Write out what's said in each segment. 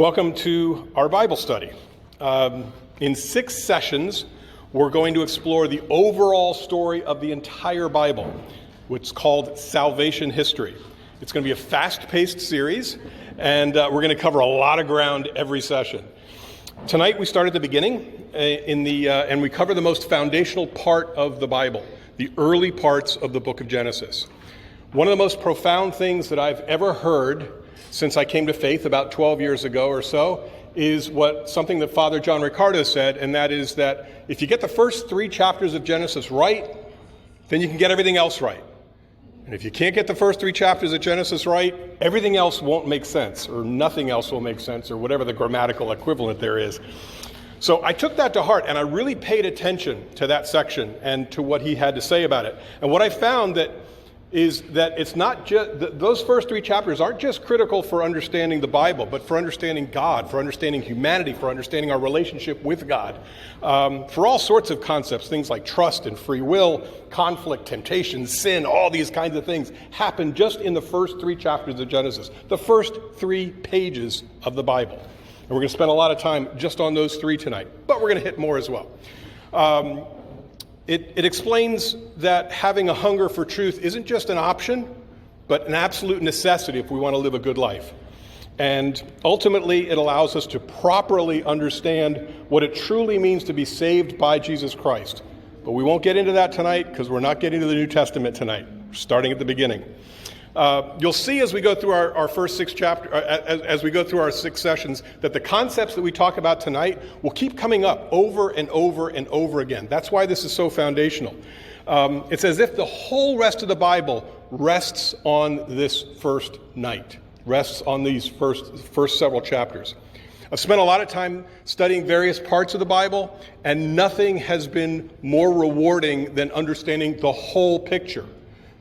Welcome to our Bible study. In 6 sessions, we're going to explore the overall story of the entire Bible, which is called Salvation History. It's going to be a fast-paced series, and we're going to cover a lot of ground every session. Tonight, we start at the beginning, and we cover the most foundational part of the Bible, the early parts of the book of Genesis. One of the most profound things that I've ever heard since I came to faith about 12 years ago or so is something that Father John Ricardo said, and that is that if you get the first 3 chapters of Genesis right, then you can get everything else right. And if you can't get the first 3 chapters of Genesis right, everything else won't make sense, or nothing else will make sense, or whatever the grammatical equivalent there is. So I took that to heart, and I really paid attention to that section and to what he had to say about it. And what I found is that it's not just, those first 3 chapters aren't just critical for understanding the Bible, but for understanding God, for understanding humanity, for understanding our relationship with God, for all sorts of concepts, things like trust and free will, conflict, temptation, sin, all these kinds of things happen just in the first 3 chapters of Genesis, the first 3 pages of the Bible. And we're going to spend a lot of time just on those 3 tonight, but we're going to hit more as well. It explains that having a hunger for truth isn't just an option, but an absolute necessity if we want to live a good life. And ultimately, it allows us to properly understand what it truly means to be saved by Jesus Christ. But we won't get into that tonight because we're not getting to the New Testament tonight. We're starting at the beginning. You'll see as we go through our first 6 chapters, as we go through our 6 sessions, that the concepts that we talk about tonight will keep coming up over and over and over again. That's why this is so foundational. It's as if the whole rest of the Bible rests on this first night, rests on these first several chapters. I've spent a lot of time studying various parts of the Bible, and nothing has been more rewarding than understanding the whole picture.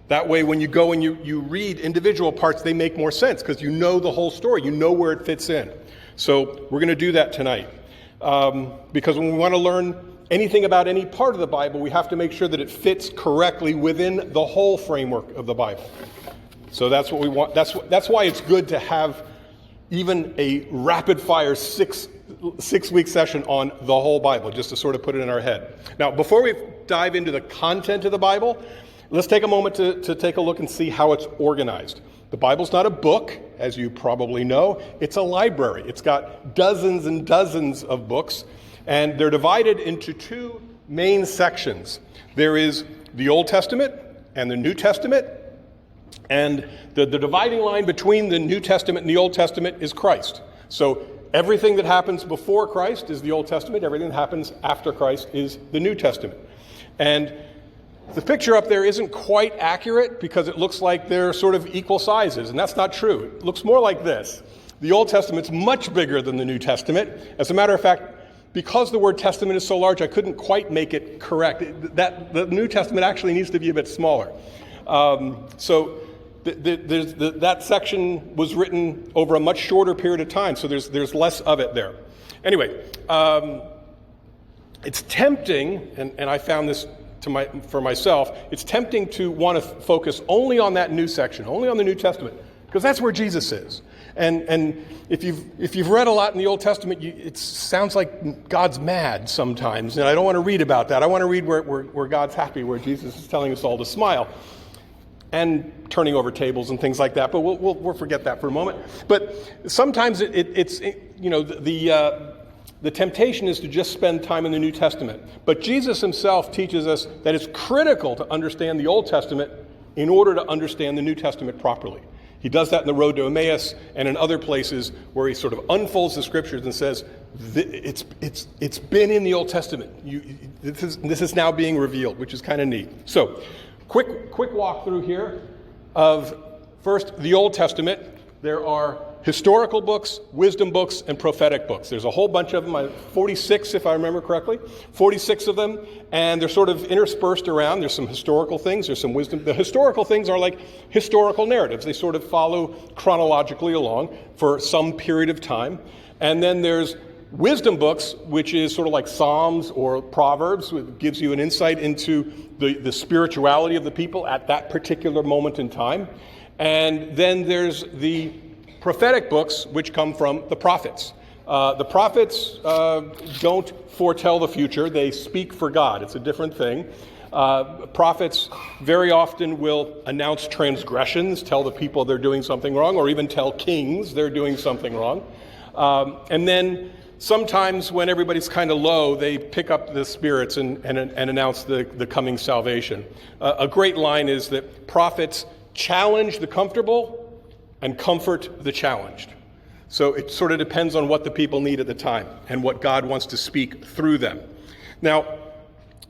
That way, when you go and you read individual parts, they make more sense because you know the whole story. You know where it fits in. So we're going to do that tonight. Because when we want to learn anything about any part of the Bible, we have to make sure that it fits correctly within the whole framework of the Bible. So that's what we want. That's why it's good to have even a rapid-fire 6-week session on the whole Bible, just to sort of put it in our head. Now, before we dive into the content of the Bible, let's take a moment to take a look and see how it's organized. The Bible's not a book, as you probably know. It's a library. It's got dozens and dozens of books, and they're divided into 2 main sections. There is the Old Testament and the New Testament, and the dividing line between the New Testament and the Old Testament is Christ. So everything that happens before Christ is the Old Testament. Everything that happens after Christ is the New Testament. And the picture up there isn't quite accurate because it looks like they're sort of equal sizes, and that's not true. It looks more like this. The Old Testament's much bigger than the New Testament. As a matter of fact, because the word testament is so large, I couldn't quite make it correct. The New Testament actually needs to be a bit smaller. That section was written over a much shorter period of time, so there's less of it there. Anyway, it's tempting, and I found this for myself, it's tempting to want to focus only on that new section, only on the New Testament, because that's where Jesus is. And if you've read a lot in the Old Testament, it sounds like God's mad sometimes, and I don't want to read about that. I want to read where God's happy, where Jesus is telling us all to smile, and turning over tables and things like that. But we'll forget that for a moment. But sometimes the temptation is to just spend time in the New Testament. But Jesus himself teaches us that it's critical to understand the Old Testament in order to understand the New Testament properly. He does that in the road to Emmaus and in other places where he sort of unfolds the scriptures and says, it's been in the Old Testament. This is now being revealed, which is kind of neat. So, quick walk through here of first the Old Testament. There are historical books, wisdom books, and prophetic books. There's a whole bunch of them, 46 if I remember correctly, 46 of them, and they're sort of interspersed around. There's some historical things, there's some wisdom. The historical things are like historical narratives. They sort of follow chronologically along for some period of time. And then there's wisdom books, which is sort of like Psalms or Proverbs, which gives you an insight into the spirituality of the people at that particular moment in time. And then there's the prophetic books, which come from the prophets. The prophets don't foretell the future. They speak for God. It's a different thing. Prophets very often will announce transgressions, tell the people they're doing something wrong, or even tell kings they're doing something wrong. And then sometimes when everybody's kind of low, they pick up the spirits and announce the coming salvation. A great line is that prophets challenge the comfortable and comfort the challenged. So it sort of depends on what the people need at the time and what God wants to speak through them. Now,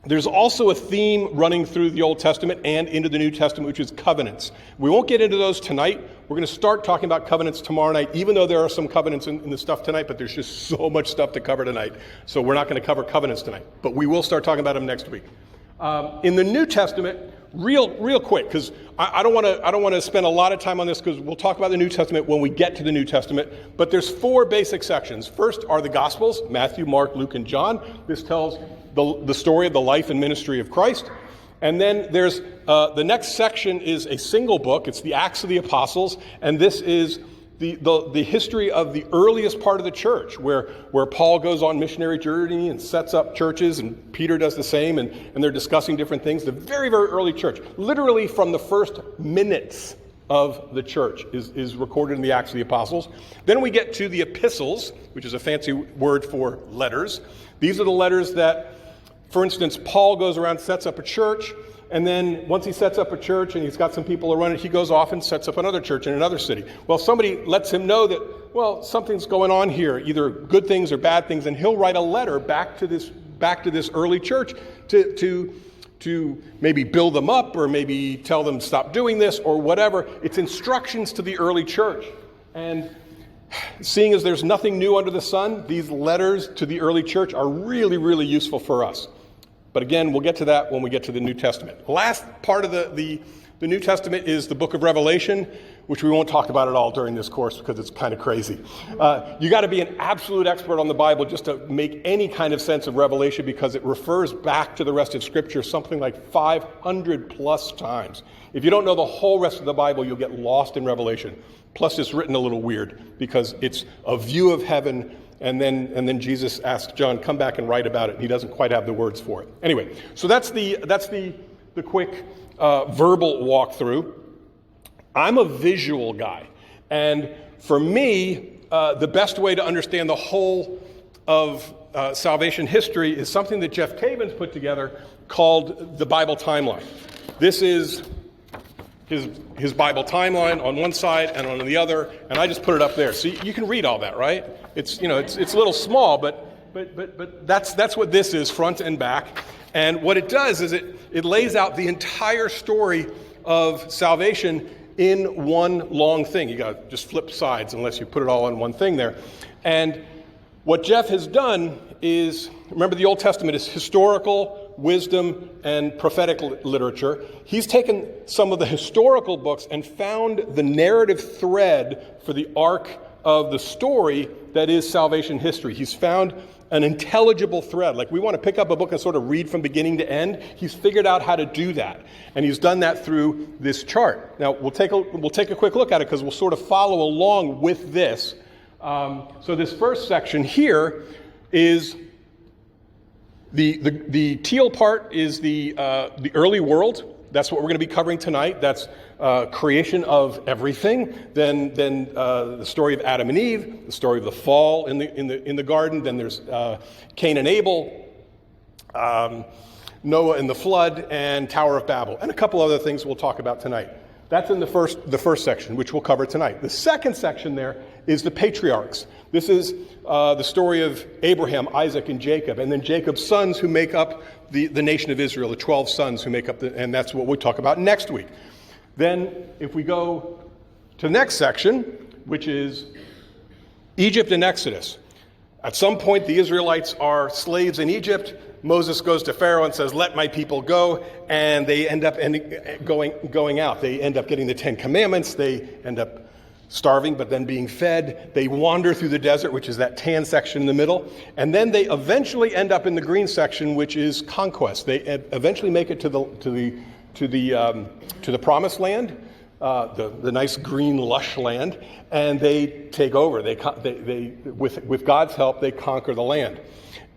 there's also a theme running through the Old Testament and into the New Testament, which is covenants. We won't get into those tonight. We're going to start talking about covenants tomorrow night, even though there are some covenants in the stuff tonight, but there's just so much stuff to cover tonight. So we're not going to cover covenants tonight, but we will start talking about them next week. In the New Testament, real quick, because I don't want to spend a lot of time on this, because we'll talk about the New Testament when we get to the New Testament. But there's 4 basic sections. First are the Gospels: Matthew, Mark, Luke, and John. This tells the story of the life and ministry of Christ. And then there's the next section is a single book. It's the Acts of the Apostles, and this is the history of the earliest part of the church, where Paul goes on missionary journey and sets up churches, and Peter does the same, and they're discussing different things. The very, very early church, literally from the first minutes of the church, is recorded in the Acts of the Apostles. Then we get to the epistles, which is a fancy word for letters. These are the letters that, for instance, Paul goes around, sets up a church, and then once he sets up a church and he's got some people around it, he goes off and sets up another church in another city. Well, somebody lets him know that, well, something's going on here, either good things or bad things, and he'll write a letter back to this early church to maybe build them up, or maybe tell them stop doing this, or whatever. It's instructions to the early church. And seeing as there's nothing new under the sun, these letters to the early church are really, really useful for us. But again, we'll get to that when we get to the New Testament. Last part of the New Testament is the book of Revelation, which we won't talk about at all during this course because it's kind of crazy. You got to be an absolute expert on the Bible just to make any kind of sense of Revelation, because it refers back to the rest of Scripture something like 500 plus times. If you don't know the whole rest of the Bible, you'll get lost in Revelation. Plus, it's written a little weird because it's a view of heaven. And then Jesus asked John, come back and write about it. And he doesn't quite have the words for it. Anyway, so that's the quick verbal walkthrough. I'm a visual guy. And for me, the best way to understand the whole of salvation history is something that Jeff Cavins put together called the Bible timeline. This is his Bible timeline on one side and on the other, and I just put it up there. So you can read all that, right? It's a little small, but that's what this is, front and back. And what it does is it lays out the entire story of salvation in one long thing. You got to just flip sides unless you put it all in one thing there. And what Jeff has done is, remember, the Old Testament is historical, wisdom, and prophetic literature. He's taken some of the historical books and found the narrative thread for the arc of the story that is salvation history. He's found an intelligible thread. Like, we want to pick up a book and sort of read from beginning to end. He's figured out how to do that, and he's done that through this chart. Now, we'll take a quick look at it because we'll sort of follow along with this. So this first section here is the teal part is the early world. That's what we're going to be covering tonight. That's creation of everything. Then the story of Adam and Eve, the story of the fall in the garden. Then there's Cain and Abel, Noah and the flood, and Tower of Babel, and a couple other things we'll talk about tonight. That's in the first section, which we'll cover tonight. The second section there is the patriarchs. This is the story of Abraham, Isaac, and Jacob, and then Jacob's sons who make up the nation of Israel, the 12 sons who make up and that's what we'll talk about next week. Then, if we go to the next section, which is Egypt and Exodus. At some point, the Israelites are slaves in Egypt. Moses goes to Pharaoh and says, let my people go, and they end up going out. They end up getting the 10 Commandments. They end up starving, but then being fed. They wander through the desert, which is that tan section in the middle. And then they eventually end up in the green section, which is conquest. They eventually make it to the promised land, the nice green lush land, and they take over. They with God's help, they conquer the land.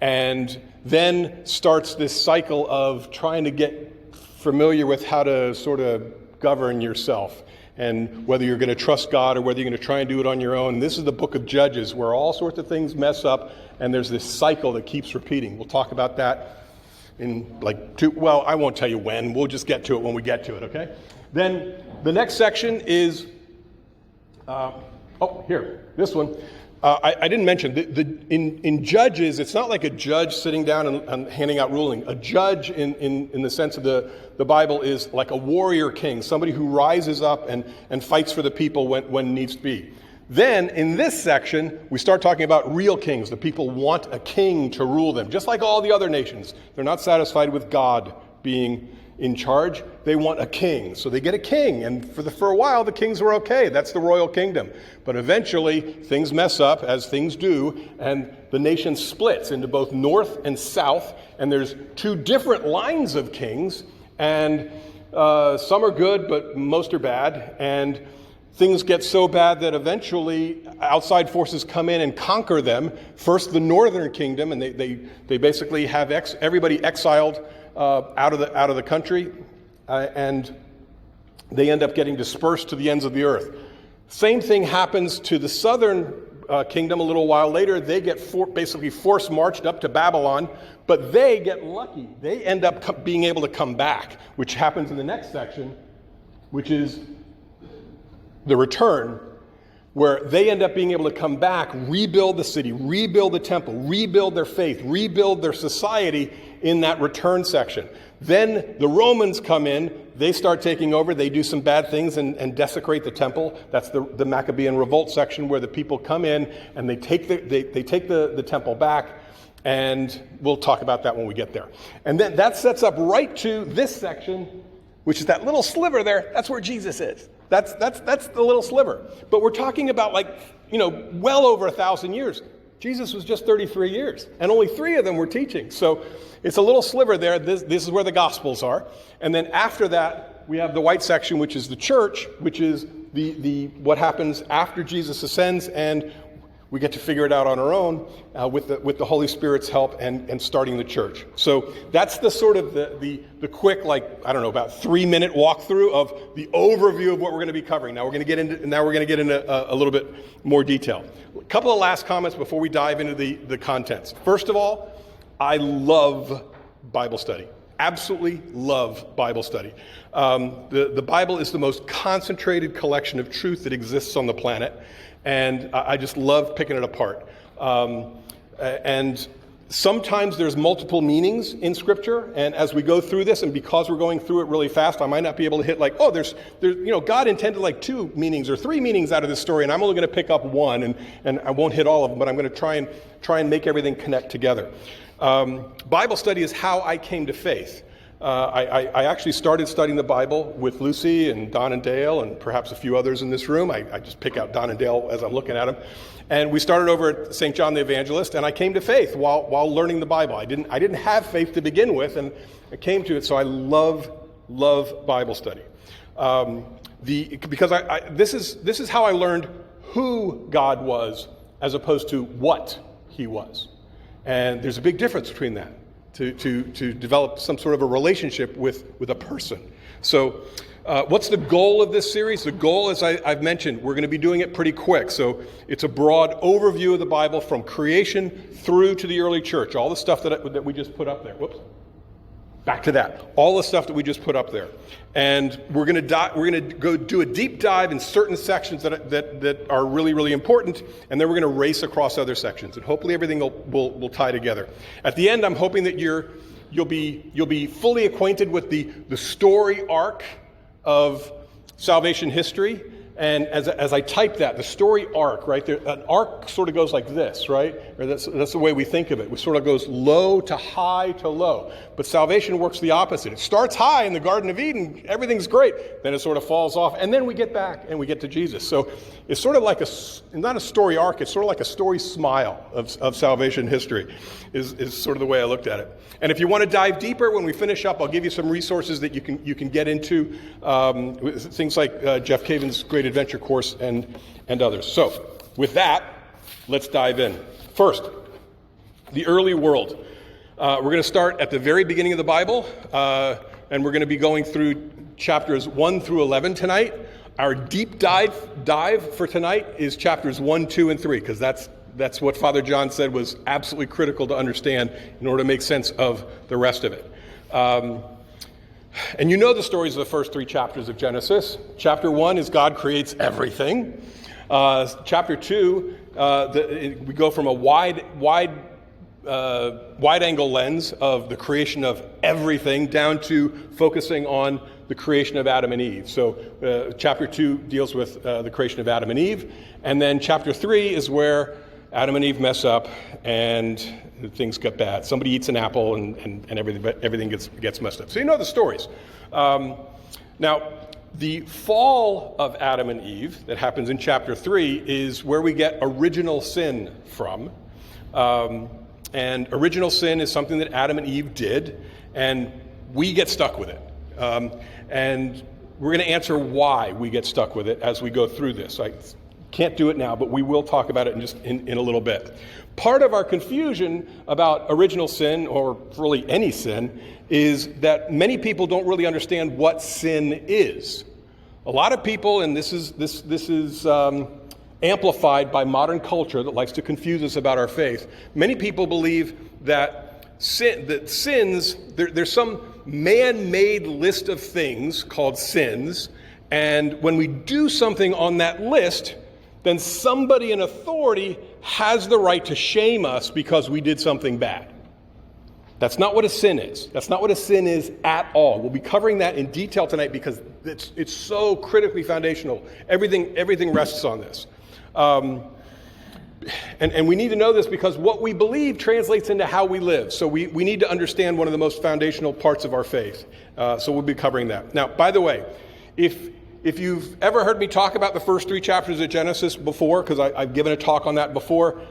And then starts this cycle of trying to get familiar with how to sort of govern yourself, and whether you're going to trust God or whether you're going to try and do it on your own. This is the book of Judges, where all sorts of things mess up, and there's this cycle that keeps repeating. We'll talk about that in I won't tell you when. We'll just get to it when we get to it, okay? Then the next section is, this one. I didn't mention, in Judges, it's not like a judge sitting down and handing out ruling. A judge in the sense of the Bible is like a warrior king, somebody who rises up and fights for the people when needs to be. Then, in this section, we start talking about real kings. The people want a king to rule them, just like all the other nations. They're not satisfied with God being in charge. They want a king. So they get a king, and for a while, the kings were okay. That's the royal kingdom. But eventually, things mess up, as things do, and the nation splits into both north and south, and there's two different lines of kings, and some are good, but most are bad, and things get so bad that eventually outside forces come in and conquer them. First, the northern kingdom, and they basically have everybody exiled out of the country, and they end up getting dispersed to the ends of the earth. Same thing happens to the southern kingdom a little while later. They get basically force marched up to Babylon, but they get lucky. They end up being able to come back, which happens in the next section, which is the return, where they end up being able to come back, rebuild the city, rebuild the temple, rebuild their faith, rebuild their society in that return section. Then the Romans come in, they start taking over, they do some bad things and desecrate the temple. That's the Maccabean revolt section, where the people come in and they take the temple back, and we'll talk about that when we get there. And then that sets up right to this section, which is that little sliver there. That's where Jesus is. That's the little sliver. But we're talking about well over 1,000 years. Jesus was just 33 years, and only 3 of them were teaching. So it's a little sliver there. This is where the Gospels are. And then after that, we have the white section, which is the church, which is the what happens after Jesus ascends, and we get to figure it out on our own with the Holy Spirit's help and starting the church. So that's the sort of the quick, about 3-minute walkthrough of the overview of what we're going to be covering. Now we're going to get into a little bit more detail. A couple of last comments before we dive into the contents. First of all, I love Bible study. Absolutely love Bible study. The Bible is the most concentrated collection of truth that exists on the planet. And I just love picking it apart. And sometimes there's multiple meanings in Scripture. And as we go through this, and because we're going through it really fast, I might not be able to hit there's God intended 2 meanings or 3 meanings out of this story, and I'm only going to pick up one, and I won't hit all of them, but I'm going to try and make everything connect together. Bible study is how I came to faith. I actually started studying the Bible with Lucy and Don and Dale and perhaps a few others in this room. I just pick out Don and Dale as I'm looking at them. And we started over at St. John the Evangelist, and I came to faith while learning the Bible. I didn't have faith to begin with, and I came to it, so I love Bible study. Because this is how I learned who God was as opposed to what he was. And there's a big difference between that. To develop some sort of a relationship with a person. So what's the goal of this series? The goal, as I've mentioned, we're going to be doing it pretty quick. So it's a broad overview of the Bible from creation through to the early church. All the stuff that we just put up there. Whoops. Back to that. All the stuff that we just put up there. And we're going to go do a deep dive in certain sections that are really, really important, and then we're going to race across other sections, and hopefully everything will tie together. At the end, I'm hoping that you'll be fully acquainted with the story arc of salvation history, And as I type that, the story arc, right there, an arc sort of goes like this, right? Or that's the way we think of it. It sort of goes low to high to low. But salvation works the opposite. It starts high in the Garden of Eden, everything's great. Then it sort of falls off, and then we get back and we get to Jesus. So it's sort of like not a story arc, it's sort of like a story smile of salvation history, is sort of the way I looked at it. And if you want to dive deeper, when we finish up, I'll give you some resources that you can get into, things like Jeff Caven's Great Adventure course and others. So with that, let's dive in. First, the early world. We're going to start at the very beginning of the Bible, and we're going to be going through chapters 1 through 11 tonight. Our deep dive for tonight is chapters 1, 2, and 3, because that's what Father John said was absolutely critical to understand in order to make sense of the rest of it. And you know the stories of the first 3 chapters of Genesis. Chapter 1 is God creates everything. Chapter 2, we go from a wide angle lens of the creation of everything down to focusing on the creation of Adam and Eve. So chapter 2 deals with the creation of Adam and Eve. And then chapter 3 is where Adam and Eve mess up and things get bad. Somebody eats an apple and everything gets messed up. So you know the stories. Now, the fall of Adam and Eve that happens in chapter 3 is where we get original sin from. And original sin is something that Adam and Eve did, and we get stuck with it. And we're going to answer why we get stuck with it as we go through this. I can't do it now, but we will talk about it in a little bit. Part of our confusion about original sin, or really any sin, is that many people don't really understand what sin is. A lot of people, and this is amplified by modern culture that likes to confuse us about our faith. Many people believe that sins, there's some man-made list of things called sins, and when we do something on that list, then somebody in authority has the right to shame us because we did something bad. That's not what a sin is. That's not what a sin is at all. We'll be covering that in detail tonight because it's so critically foundational. Everything rests on this. And we need to know this because what we believe translates into how we live. So we need to understand one of the most foundational parts of our faith. So we'll be covering that. Now, by the way, if you've ever heard me talk about the first 3 chapters of Genesis before, because I've given a talk on that before,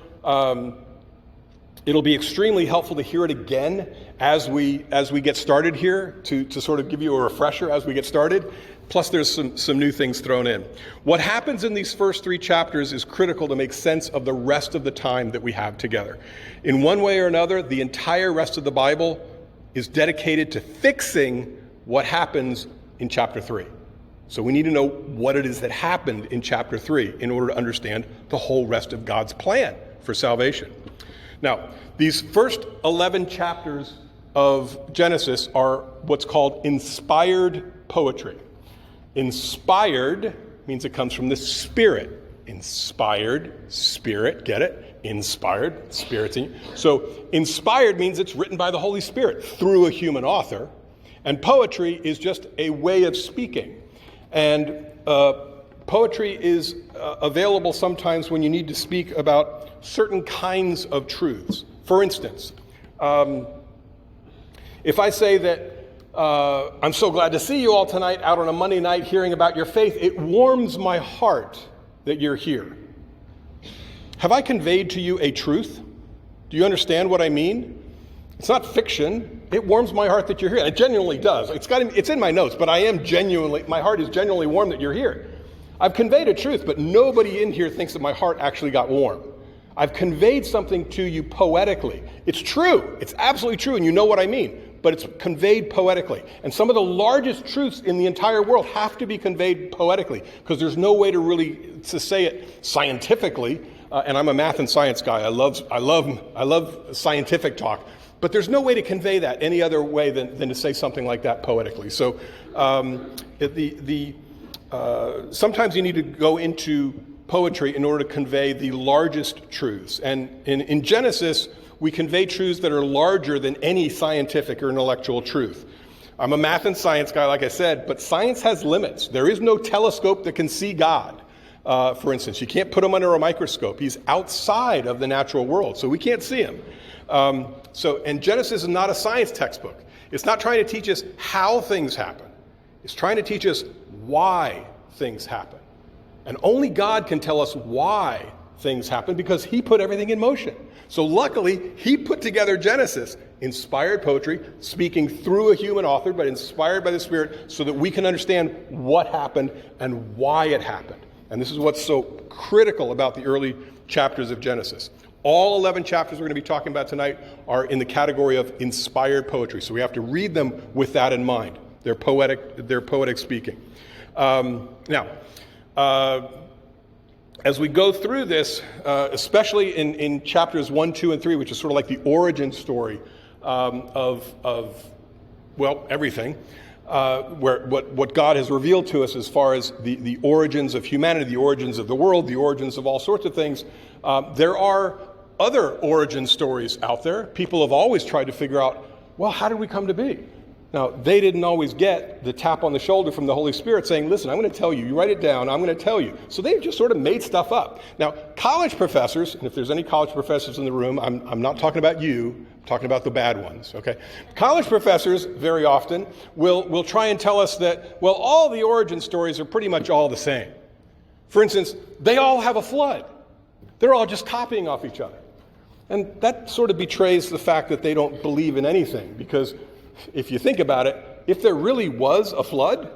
it'll be extremely helpful to hear it again as we get started here to sort of give you a refresher as we get started. Plus, there's some new things thrown in. What happens in these first 3 chapters is critical to make sense of the rest of the time that we have together. In one way or another, the entire rest of the Bible is dedicated to fixing what happens in chapter 3. So we need to know what it is that happened in chapter 3 in order to understand the whole rest of God's plan for salvation. Now, these first 11 chapters of Genesis are what's called inspired poetry. Inspired means it comes from the Spirit. Inspired, Spirit, get it? Inspired, Spirit's in you. So inspired means it's written by the Holy Spirit through a human author. And poetry is just a way of speaking. And poetry is available sometimes when you need to speak about certain kinds of truths. For instance, if I say that I'm so glad to see you all tonight out on a Monday night hearing about your faith, it warms my heart that you're here. Have I conveyed to you a truth? Do you understand what I mean? It's not fiction. It warms my heart that you're here. It genuinely does. It's in my notes, but my heart is genuinely warm that you're here. I've conveyed a truth, but nobody in here thinks that my heart actually got warm. I've conveyed something to you poetically. It's true. It's absolutely true, and you know what I mean. But it's conveyed poetically. And some of the largest truths in the entire world have to be conveyed poetically, because there's no way to say it scientifically. And I'm a math and science guy. I love scientific talk. But there's no way to convey that any other way than to say something like that poetically. So sometimes you need to go into poetry in order to convey the largest truths. And in Genesis, we convey truths that are larger than any scientific or intellectual truth. I'm a math and science guy, like I said, but science has limits. There is no telescope that can see God. For instance, you can't put him under a microscope. He's outside of the natural world, so we can't see him. And Genesis is not a science textbook. It's not trying to teach us how things happen. It's trying to teach us why things happen. And only God can tell us why things happen because he put everything in motion. So luckily, he put together Genesis, inspired poetry, speaking through a human author, but inspired by the Spirit, so that we can understand what happened and why it happened. And this is what's so critical about the early chapters of Genesis. All 11 chapters we're going to be talking about tonight are in the category of inspired poetry. So we have to read them with that in mind. They're poetic speaking. As we go through this, especially in chapters 1, 2, and 3, which is sort of like the origin story of everything, where what God has revealed to us as far as the origins of humanity, the origins of the world, the origins of all sorts of things, there are other origin stories out there. People have always tried to figure out, well, how did we come to be? Now, they didn't always get the tap on the shoulder from the Holy Spirit saying, listen, I'm going to tell you. You write it down. I'm going to tell you. So they just sort of made stuff up. Now, college professors, and if there's any college professors in the room, I'm not talking about you. I'm talking about the bad ones, okay? College professors, very often, will try and tell us that, well, all the origin stories are pretty much all the same. For instance, they all have a flood. They're all just copying off each other. And that sort of betrays the fact that they don't believe in anything, because if you think about it, if there really was a flood,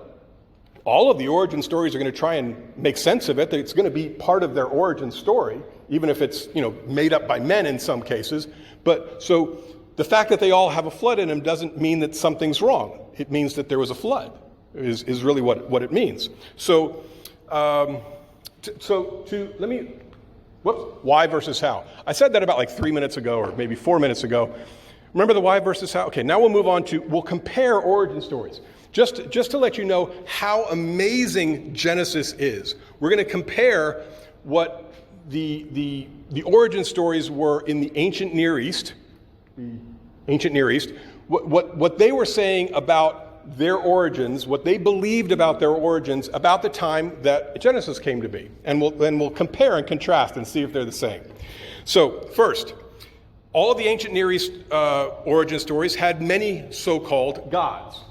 all of the origin stories are going to try and make sense of it. It's going to be part of their origin story, even if it's made up by men in some cases. But so the fact that they all have a flood in them doesn't mean that something's wrong. It means that there was a flood, is really what it means. So why versus how? I said that about like 3 minutes ago, or maybe 4 minutes ago. Remember the why versus how? Okay, now we'll compare origin stories. Just to let you know how amazing Genesis is. We're going to compare what the origin stories were in the ancient Near East, what they were saying about their origins, what they believed about their origins about the time that Genesis came to be. And we'll compare and contrast and see if they're the same. So first, all of the ancient Near East origin stories had many so-called gods.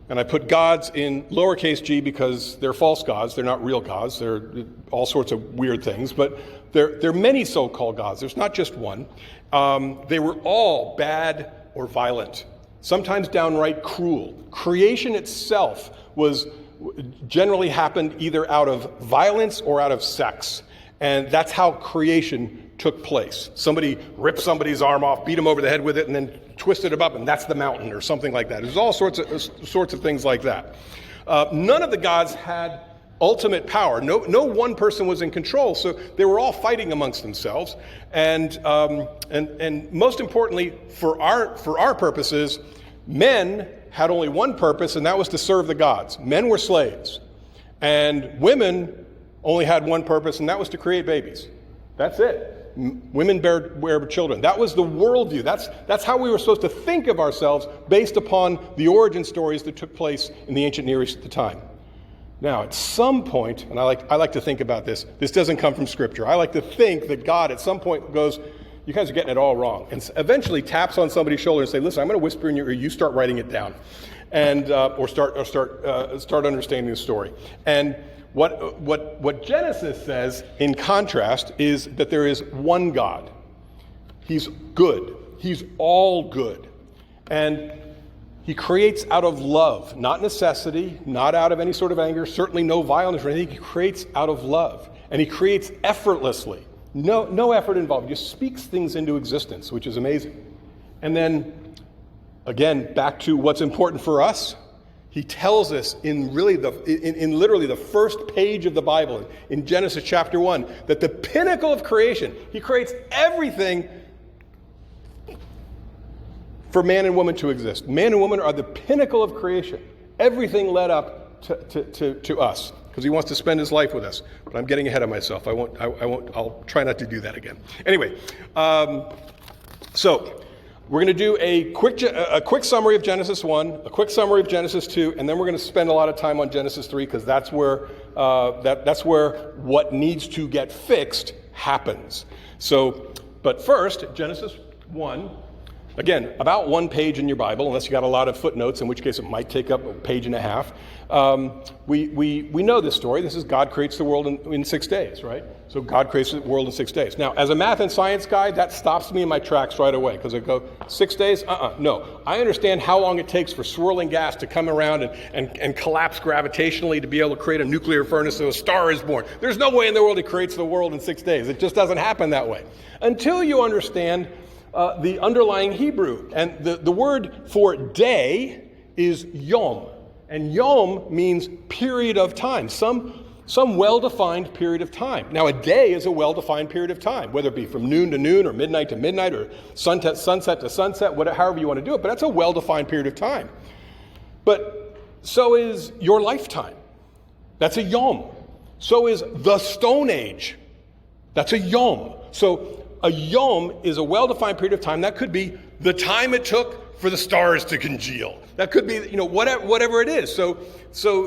And I put gods in lowercase g because they're false gods. They're not real gods. They're all sorts of weird things. But there are many so-called gods. There's not just one. They were all bad or violent, sometimes downright cruel. Creation itself generally happened either out of violence or out of sex. And that's how creation took place. Somebody ripped somebody's arm off, beat him over the head with it, and then twisted him up, and that's the mountain or something like that. There's all sorts of things like that. None of the gods had ultimate power. No one person was in control, so they were all fighting amongst themselves. And most importantly, for our purposes, men had only one purpose, and that was to serve the gods. Men were slaves, and women only had one purpose, and that was to create babies. That's it. Women bear children. That was the worldview. That's how we were supposed to think of ourselves based upon the origin stories that took place in the ancient Near East at the time. Now, at some point, and I like to think about this. This doesn't come from Scripture. I like to think that God at some point goes, "You guys are getting it all wrong," and eventually taps on somebody's shoulder and say, "Listen, I'm going to whisper in your ear. You start writing it down, and or start understanding the story." And What Genesis says, in contrast, is that there is one God. He's good. He's all good. And he creates out of love, not necessity, not out of any sort of anger, certainly no violence or anything. He creates out of love. And he creates effortlessly. No effort involved. He just speaks things into existence, which is amazing. And then, again, back to what's important for us. He tells us in literally the first page of the Bible, in Genesis chapter 1, that the pinnacle of creation, he creates everything for man and woman to exist. Man and woman are the pinnacle of creation. Everything led up to us, because he wants to spend his life with us. But I'm getting ahead of myself. I'll try not to do that again. Anyway, so we're going to do a quick summary of Genesis 1, a quick summary of Genesis 2, and then we're going to spend a lot of time on Genesis 3, because that's where that's where what needs to get fixed happens. So, but first, Genesis 1, again, about 1 page in your Bible, unless you got a lot of footnotes, in which case it might take up a page and a half. We know this story. This is God creates the world in 6 days, right? So God creates the world in 6 days. Now, as a math and science guy, that stops me in my tracks right away, because I go, 6 days? No. I understand how long it takes for swirling gas to come around and collapse gravitationally to be able to create a nuclear furnace so a star is born. There's no way in the world he creates the world in 6 days. It just doesn't happen that way. Until you understand the underlying Hebrew. And the word for day is yom. And yom means period of time, some well-defined period of time. Now, a day is a well-defined period of time, whether it be from noon to noon or midnight to midnight or sunset to sunset, however you want to do it. But that's a well-defined period of time. But so is your lifetime. That's a yom. So is the Stone Age. That's a yom. So a yom is a well-defined period of time. That could be the time it took for the stars to congeal. That could be, whatever it is. So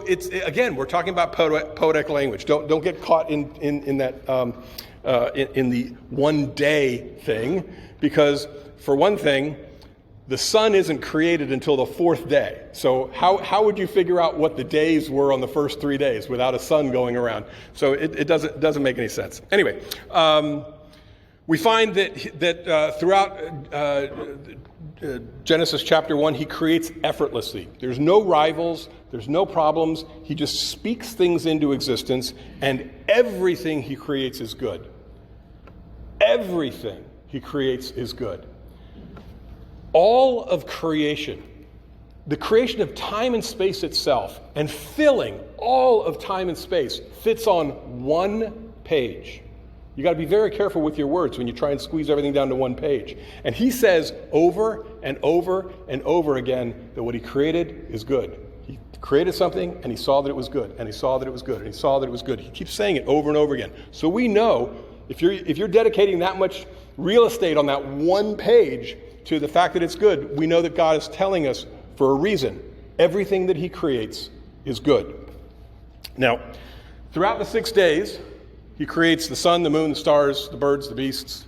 it's, again, we're talking about poetic language. Don't get caught in that in the 1 day thing, because for one thing, the sun isn't created until the 4th day. So how would you figure out what the days were on the first 3 days without a sun going around? So it doesn't make any sense. Anyway. We find that throughout Genesis chapter 1, he creates effortlessly. There's no rivals. There's no problems. He just speaks things into existence, and everything he creates is good. Everything he creates is good. All of creation, the creation of time and space itself, and filling all of time and space fits on 1 page. You got to be very careful with your words when you try and squeeze everything down to 1 page. And he says over and over and over again that what he created is good. He created something and he saw that it was good, and he saw that it was good, and he saw that it was good. He keeps saying it over and over again. So we know if you're dedicating that much real estate on that 1 page to the fact that it's good, we know that God is telling us for a reason. Everything that he creates is good. Now, throughout the 6 days, he creates the sun, the moon, the stars, the birds, the beasts,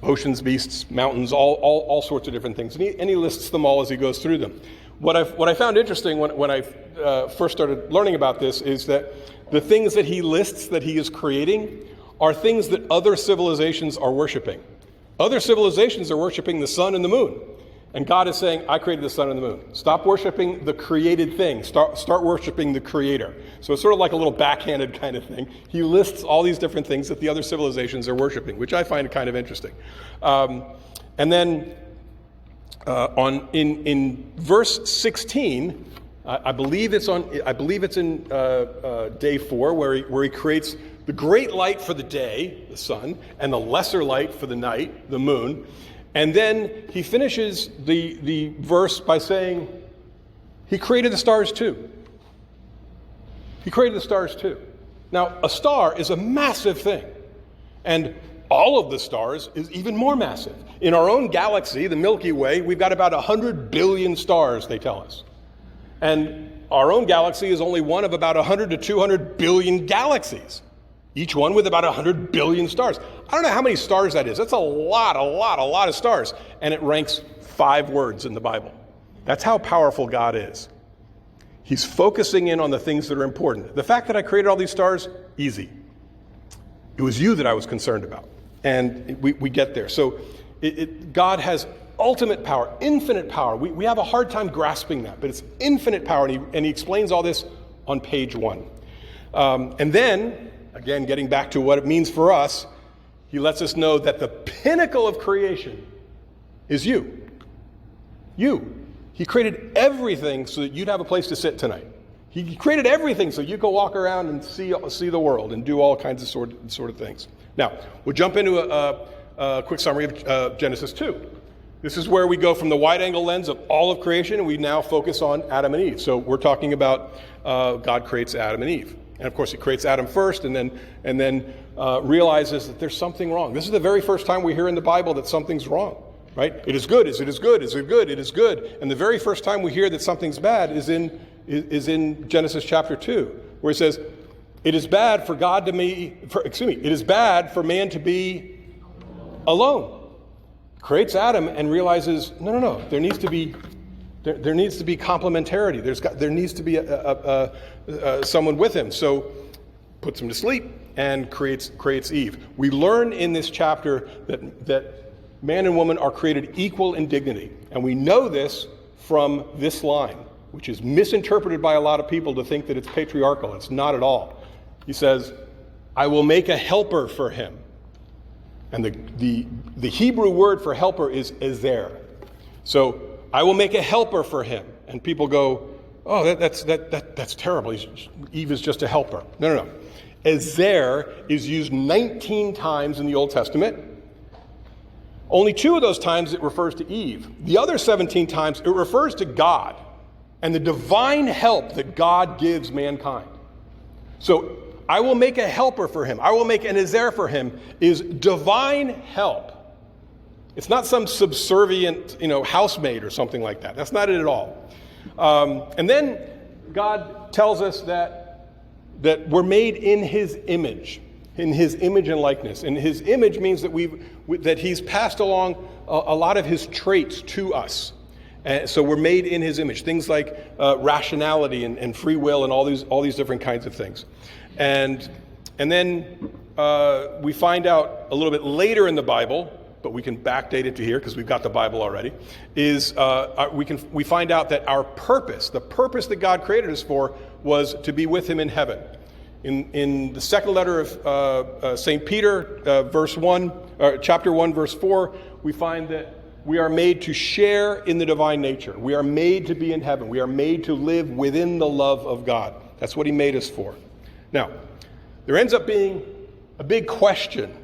oceans, beasts, mountains, all sorts of different things. And he lists them all as he goes through them. What I found interesting when I first started learning about this is that the things that he lists that he is creating are things that other civilizations are worshiping. Other civilizations are worshiping the sun and the moon. And God is saying, I created the sun and the moon. Stop worshiping the created thing. Start worshiping the creator. So it's sort of like a little backhanded kind of thing. He lists all these different things that the other civilizations are worshiping, which I find kind of interesting. And then in verse 16, I believe it's in day 4, where he creates the great light for the day, the sun, and the lesser light for the night, the moon. And then he finishes the verse by saying, he created the stars too. He created the stars too. Now, a star is a massive thing. And all of the stars is even more massive. In our own galaxy, the Milky Way, we've got about 100 billion stars, they tell us. And our own galaxy is only one of about 100 to 200 billion galaxies. Each one with about 100 billion stars. I don't know how many stars that is. That's a lot of stars. And it ranks 5 words in the Bible. That's how powerful God is. He's focusing in on the things that are important. The fact that I created all these stars, easy. It was you that I was concerned about. And we get there. So God has ultimate power, infinite power. We have a hard time grasping that, but it's infinite power. And he explains all this on page 1. And then, again, getting back to what it means for us, he lets us know that the pinnacle of creation is you. You. He created everything so that you'd have a place to sit tonight. He created everything so you could walk around and see the world and do all kinds of sort of things. Now, we'll jump into a quick summary of Genesis 2. This is where we go from the wide-angle lens of all of creation, and we now focus on Adam and Eve. So we're talking about God creates Adam and Eve. And of course, he creates Adam first and then realizes that there's something wrong. This is the very first time we hear in the Bible that something's wrong, right? It is good, it is good, it is good, it is good. And the very first time we hear that something's bad is in Genesis chapter 2, where he says, It is bad for it is bad for man to be alone. Creates Adam and realizes, no, there needs to be complementarity. There needs to be someone with him. So puts him to sleep and creates Eve. We learn in this chapter that man and woman are created equal in dignity. And we know this from this line, which is misinterpreted by a lot of people to think that it's patriarchal. It's not at all. He says, I will make a helper for him. And the Hebrew word for helper is ezer. So I will make a helper for him. And people go, oh, that's terrible. Eve is just a helper. No. Ezer is used 19 times in the Old Testament. Only 2 of those times it refers to Eve. The other 17 times it refers to God and the divine help that God gives mankind. So I will make a helper for him. I will make an ezer for him is divine help. It's not some subservient, housemaid or something like that. That's not it at all. And then God tells us that we're made in his image and likeness. And his image means that he's passed along a lot of his traits to us. And so we're made in his image. Things like rationality and free will and all these different kinds of things. And then we find out a little bit later in the Bible, but we can backdate it to here because we've got the Bible already, is we find out that our purpose, the purpose that God created us for, was to be with him in heaven. In the second letter of St. Peter, chapter 1, verse 4, we find that we are made to share in the divine nature. We are made to be in heaven. We are made to live within the love of God. That's what he made us for. Now, there ends up being a big question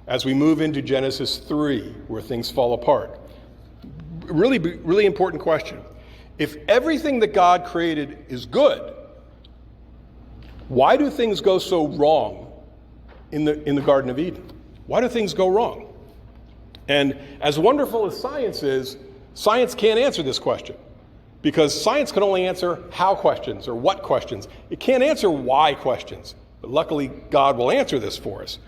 as we move into Genesis 3, where things fall apart. Really important question. If everything that God created is good, why do things go so wrong in the Garden of Eden? Why do things go wrong? And as wonderful as science is, science can't answer this question, because science can only answer how questions or what questions. It can't answer why questions. But luckily, God will answer this for us.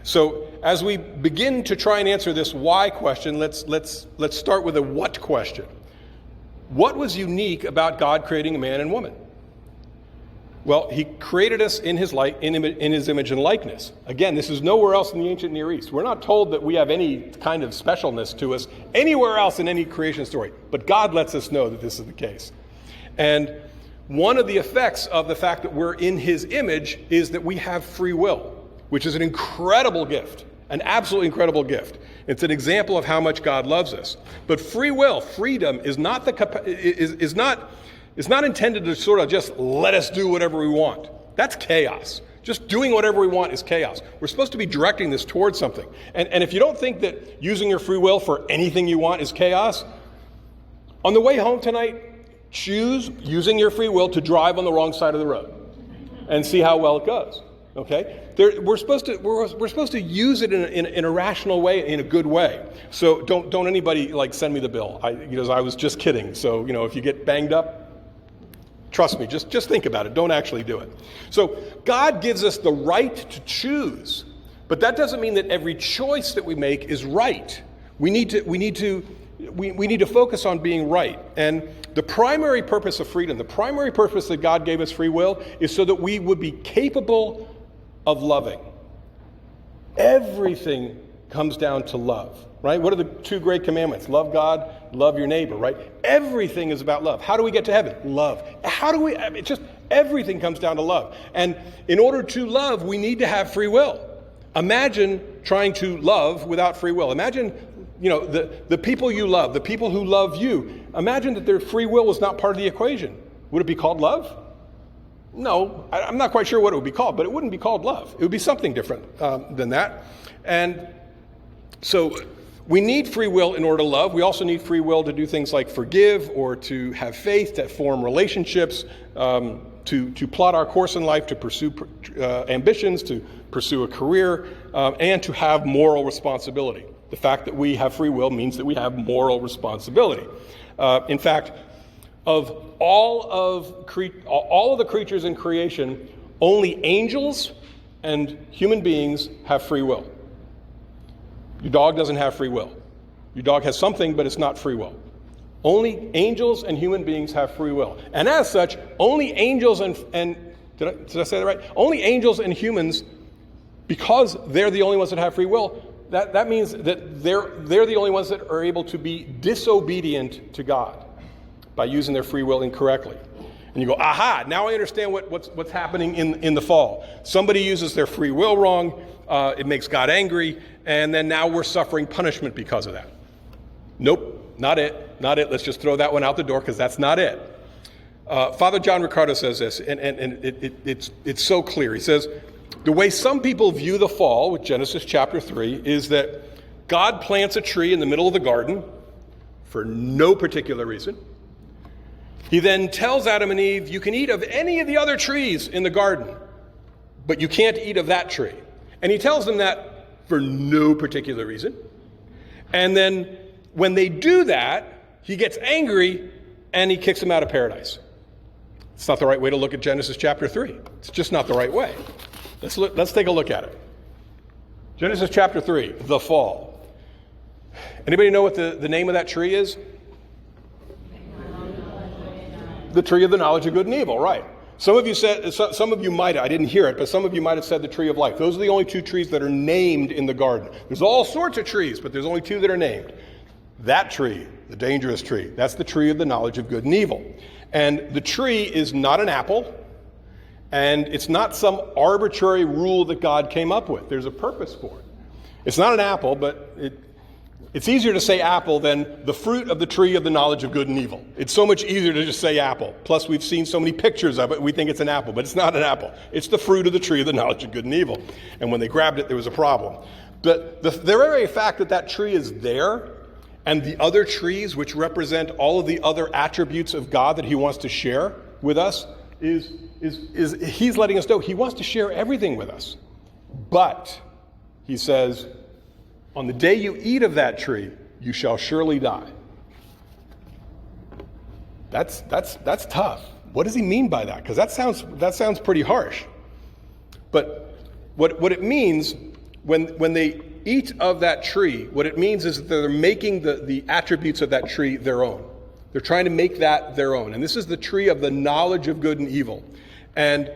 So as we begin to try and answer this why question, let's start with a what question. What was unique about God creating a man and woman? Well, he created us in his image and likeness. Again, this is nowhere else in the ancient Near East. We're not told that we have any kind of specialness to us anywhere else in any creation story. But God lets us know that this is the case. And one of the effects of the fact that we're in his image is that we have free will, which is an incredible gift, an absolutely incredible gift. It's an example of how much God loves us. But free will, freedom, is not intended to sort of just let us do whatever we want. That's chaos. Just doing whatever we want is chaos. We're supposed to be directing this towards something. And if you don't think that using your free will for anything you want is chaos, on the way home tonight, choose using your free will to drive on the wrong side of the road and see how well it goes. Okay? We're supposed to use it in a rational way, in a good way. So don't anybody send me the bill. Because I was just kidding. So if you get banged up, trust me, just think about it. Don't actually do it. So God gives us the right to choose, but that doesn't mean that every choice that we make is right. We need to focus on being right. And the primary purpose of freedom, the primary purpose that God gave us free will, is so that we would be capable of loving. Everything comes down to love, right? What are the 2 great commandments? Love God, love your neighbor, right? Everything is about love. How do we get to heaven? Love. Everything comes down to love. And in order to love, we need to have free will. Imagine trying to love without free will. Imagine, the people you love, the people who love you. Imagine that their free will was not part of the equation. Would it be called love? No, I'm not quite sure what it would be called, but it wouldn't be called love. It would be something different than that. And so we need free will in order to love. We also need free will to do things like forgive or to have faith, to form relationships, to plot our course in life, to pursue ambitions, to pursue a career, and to have moral responsibility. The fact that we have free will means that we have moral responsibility. In fact, Of all of the creatures in creation, only angels and human beings have free will. Your dog doesn't have free will. Your dog has something, but it's not free will. Only angels and human beings have free will. And as such, only angels and did I say that right? Only angels and humans, because they're the only ones that have free will, that means that they're the only ones that are able to be disobedient to God by using their free will incorrectly. And you go, aha, now I understand what's happening in the fall. Somebody uses their free will wrong, it makes God angry, and then now we're suffering punishment because of that. Nope, not it. Let's just throw that one out the door, because that's not it. Father John Ricardo says this, and it's so clear. He says, the way some people view the fall, with Genesis chapter 3, is that God plants a tree in the middle of the garden for no particular reason. He then tells Adam and Eve, you can eat of any of the other trees in the garden, but you can't eat of that tree. And he tells them that for no particular reason. And then when they do that, he gets angry and he kicks them out of paradise. It's not the right way to look at Genesis chapter 3. It's just not the right way. Let's take a look at it. Genesis chapter 3, the fall. Anybody know what the name of that tree is? The tree of the knowledge of good and evil, right. Some of you might, I didn't hear it, but some of you might have said the tree of life. Those are the only two trees that are named in the garden. There's all sorts of trees, but there's only two that are named. That tree, the dangerous tree, that's the tree of the knowledge of good and evil. And the tree is not an apple, and it's not some arbitrary rule that God came up with. There's a purpose for it. It's not an apple, but it's easier to say apple than the fruit of the tree of the knowledge of good and evil. It's so much easier to just say apple. Plus, we've seen so many pictures of it, we think it's an apple, but it's not an apple. It's the fruit of the tree of the knowledge of good and evil. And when they grabbed it, there was a problem. But the very fact that that tree is there, and the other trees, which represent all of the other attributes of God that he wants to share with us, is he's letting us know he wants to share everything with us. But, he says, on the day you eat of that tree, you shall surely die. That's tough. What does he mean by that? Because that sounds pretty harsh. But what it means when they eat of that tree, what it means is that they're making the attributes of that tree their own. They're trying to make that their own. And this is the tree of the knowledge of good and evil. And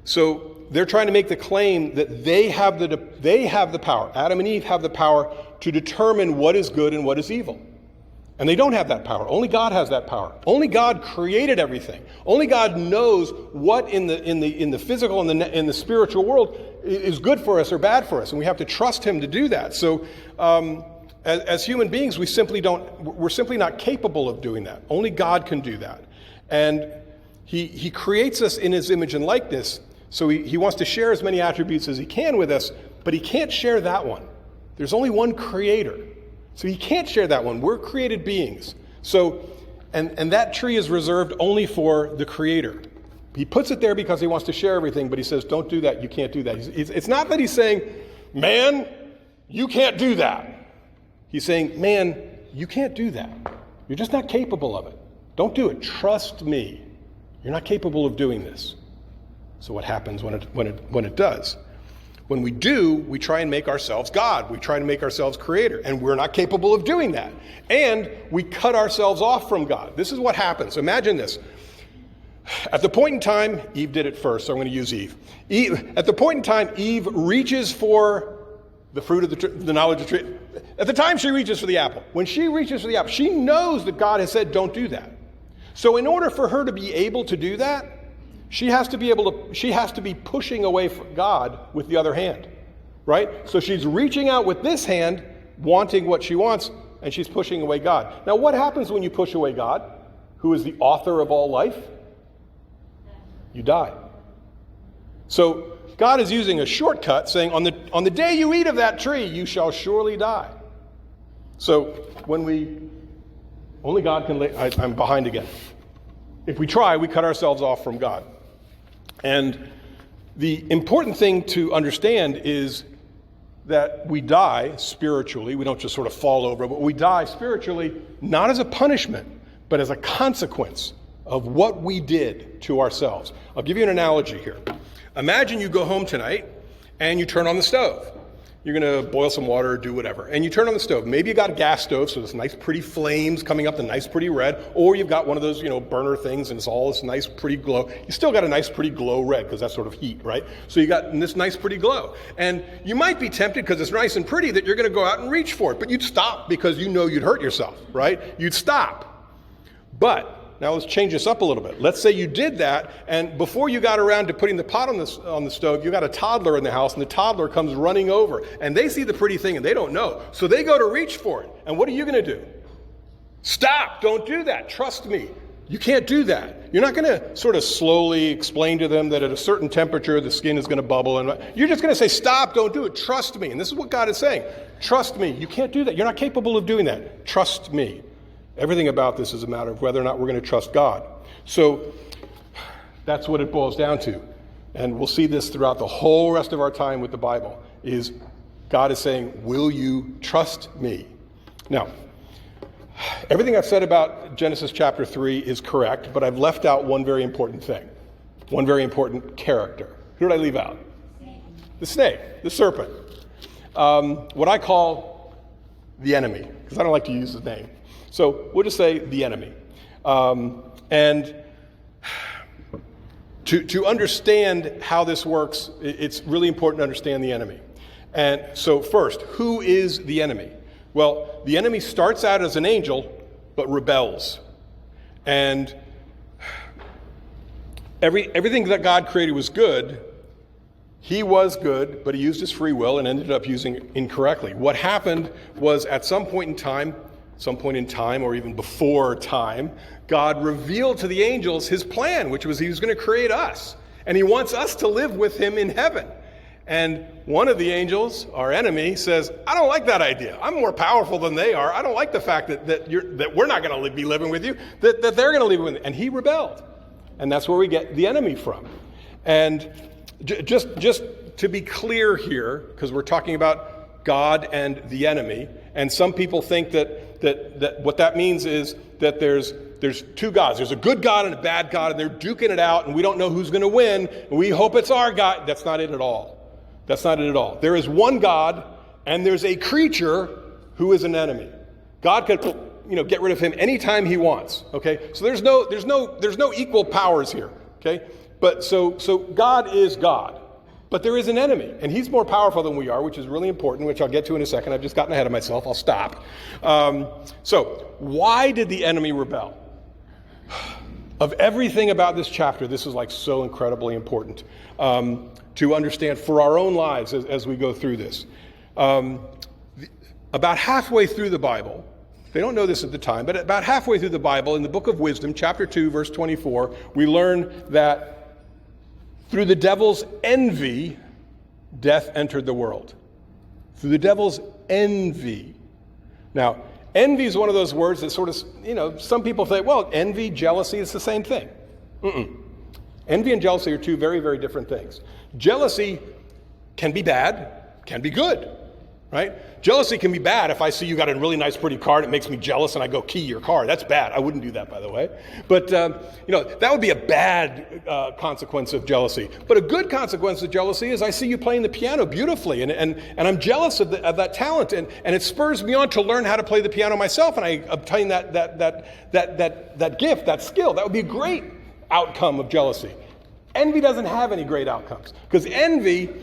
so they're trying to make the claim that they have the power, Adam and Eve have the power to determine what is good and what is evil. And they don't have that power. Only God has that power. Only God created everything. Only God knows what in the physical and in the spiritual world is good for us or bad for us, and we have to trust him to do that. So as human beings, we're simply not capable of doing that. Only God can do that. And he creates us in his image and likeness, so he wants to share as many attributes as he can with us, but he can't share that one. There's only one creator. So he can't share that one. We're created beings. So, and that tree is reserved only for the creator. He puts it there because he wants to share everything, but he says, don't do that, you can't do that. It's not that he's saying, man, you can't do that. He's saying, man, you can't do that. You're just not capable of it. Don't do it. Trust me. You're not capable of doing this. So what happens when it does? When we do, we try and make ourselves God. We try to make ourselves creator, and we're not capable of doing that. And we cut ourselves off from God. This is what happens. Imagine this. At the point in time, Eve did it first, so I'm going to use Eve. At the point in time, Eve reaches for the fruit of the knowledge of the tree. At the time, she reaches for the apple. When she reaches for the apple, she knows that God has said, don't do that. So in order for her to be able to do that, she has to be pushing away from God with the other hand, right? So she's reaching out with this hand, wanting what she wants, and she's pushing away God. Now, what happens when you push away God, who is the author of all life? You die. So God is using a shortcut, saying, on the day you eat of that tree, you shall surely die. So when only God can I'm behind again. If we try, we cut ourselves off from God. And the important thing to understand is that we die spiritually. We don't just sort of fall over, but we die spiritually, not as a punishment, but as a consequence of what we did to ourselves. I'll give you an analogy here. Imagine you go home tonight and you turn on the stove. You're going to boil some water or do whatever. And you turn on the stove. Maybe you got a gas stove, so there's nice pretty flames coming up, the nice pretty red. Or you've got one of those, burner things, and it's all this nice pretty glow. You still got a nice pretty glow red, because that's sort of heat, right? So you got this nice pretty glow. And you might be tempted, because it's nice and pretty, that you're going to go out and reach for it. But you'd stop, because you know you'd hurt yourself, right? You'd stop. But now let's change this up a little bit. Let's say you did that, and before you got around to putting the pot on the stove, you got a toddler in the house, and the toddler comes running over, and they see the pretty thing, and they don't know. So they go to reach for it. And what are you going to do? Stop! Don't do that. Trust me. You can't do that. You're not going to sort of slowly explain to them that at a certain temperature, the skin is going to bubble. And you're just going to say, stop, don't do it. Trust me. And this is what God is saying. Trust me. You can't do that. You're not capable of doing that. Trust me. Everything about this is a matter of whether or not we're going to trust God. So that's what it boils down to. And we'll see this throughout the whole rest of our time with the Bible, is God is saying, will you trust me? Now, everything I've said about Genesis chapter 3 is correct, but I've left out one very important thing, one very important character. Who did I leave out? The snake, the serpent. What I call the enemy, because I don't like to use his name. So we'll just say the enemy. And to understand how this works, it's really important to understand the enemy. And so first, who is the enemy? Well, the enemy starts out as an angel, but rebels. And everything that God created was good. He was good, but he used his free will and ended up using it incorrectly. What happened was at some point in time, or even before time, God revealed to the angels his plan, which was he was going to create us. And he wants us to live with him in heaven. And one of the angels, our enemy, says, I don't like that idea. I'm more powerful than they are. I don't like the fact that we're not going to be living with you, that they're going to live with you. And he rebelled. And that's where we get the enemy from. And just to be clear here, because we're talking about God and the enemy, and some people think that what that means is that there's two gods. There's a good God and a bad God, and they're duking it out, and we don't know who's going to win, and we hope it's our God. That's not it at all. That's not it at all. There is one God, and there's a creature who is an enemy. God can, get rid of him anytime he wants. Okay, so there's no equal powers here. Okay, but so God is God. But there is an enemy, and he's more powerful than we are, which is really important, which I'll get to in a second. I've just gotten ahead of myself. I'll stop. So why did the enemy rebel? Of everything about this chapter, this is so incredibly important to understand for our own lives as we go through this. About halfway through the Bible, they don't know this at the time, but about halfway through the Bible, in the book of Wisdom, chapter 2, verse 24, we learn that through the devil's envy, death entered the world. Through the devil's envy. Now, envy is one of those words that sort of, some people say, well, envy, jealousy, it's the same thing. Envy and jealousy are two very, very different things. Jealousy can be bad, can be good, right? Jealousy can be bad. If I see you got a really nice, pretty car, it makes me jealous, and I go key your car. That's bad. I wouldn't do that, by the way. But, that would be a bad consequence of jealousy. But a good consequence of jealousy is I see you playing the piano beautifully, and I'm jealous of that talent, and it spurs me on to learn how to play the piano myself, and I obtain that gift, that skill. That would be a great outcome of jealousy. Envy doesn't have any great outcomes, because envy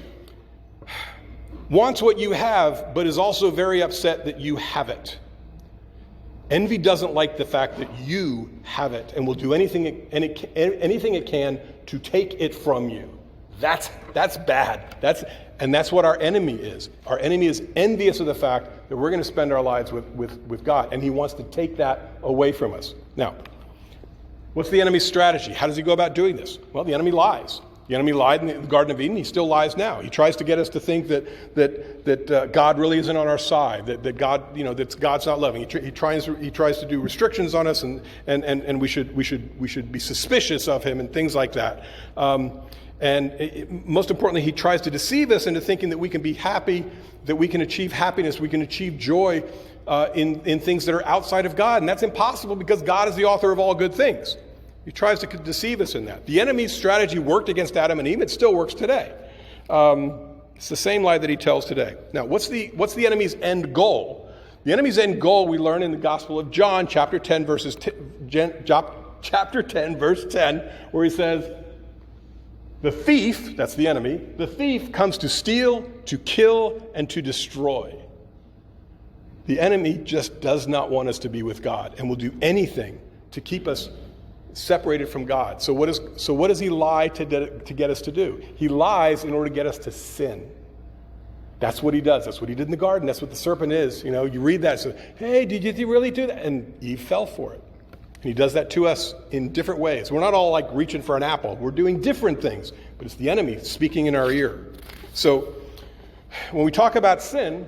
wants what you have, but is also very upset that you have it. Envy doesn't like the fact that you have it and will do anything it can to take it from you. That's bad. That's what our enemy is. Our enemy is envious of the fact that we're going to spend our lives with God, and he wants to take that away from us. Now, what's the enemy's strategy? How does he go about doing this? Well, the enemy lies. The enemy lied in the Garden of Eden. He still lies now. He tries to get us to think that God really isn't on our side, that God, that God's not loving. He tries to do restrictions on us, and we should be suspicious of him and things like that. Most importantly, he tries to deceive us into thinking that we can be happy, that we can achieve happiness, we can achieve joy in things that are outside of God, and that's impossible because God is the author of all good things. He tries to deceive us in that. The enemy's strategy worked against Adam and Eve. It still works today. It's the same lie that he tells today. Now, what's the enemy's end goal? The enemy's end goal we learn in the Gospel of John, chapter 10, verse 10, where he says, the thief, that's the enemy, the thief comes to steal, to kill, and to destroy. The enemy just does not want us to be with God and will do anything to keep us separated from God. So what does he lie to get us to do? He lies in order to get us to sin. That's what he does. That's what he did in the garden. That's what the serpent is. You read that. So, hey, did you really do that? And Eve fell for it. And he does that to us in different ways. We're not all like reaching for an apple. We're doing different things. But it's the enemy speaking in our ear. So when we talk about sin,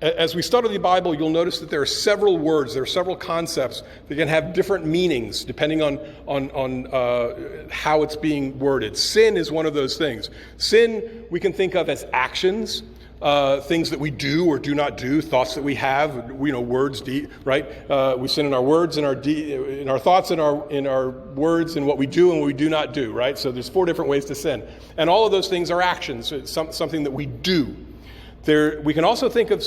as we study the Bible, you'll notice that there are several words, there are several concepts that can have different meanings depending on how it's being worded. Sin is one of those things. Sin we can think of as actions, things that we do or do not do, thoughts that we have, words, right? We sin in our words, in our thoughts, in our words, and what we do and what we do not do, right? So there's 4 different ways to sin, and all of those things are actions. It's something that we do. We can also think of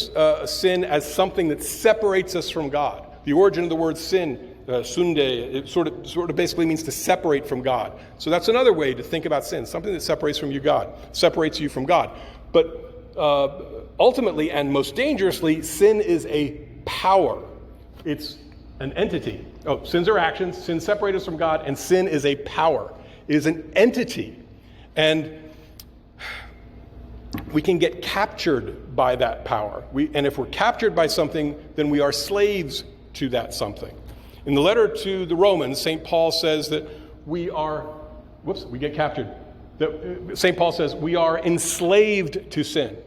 sin as something that separates us from God. The origin of the word sin, sunde, it sort of basically means to separate from God. So that's another way to think about sin, something that separates you from God. But ultimately and most dangerously, sin is a power. It's an entity. Sins are actions, sin separates us from God, and sin is a power. It is an entity. And we can get captured by that power. And if we're captured by something, then we are slaves to that something. In the letter to the Romans, St. Paul says that we get captured. St. Paul says we are enslaved to sin.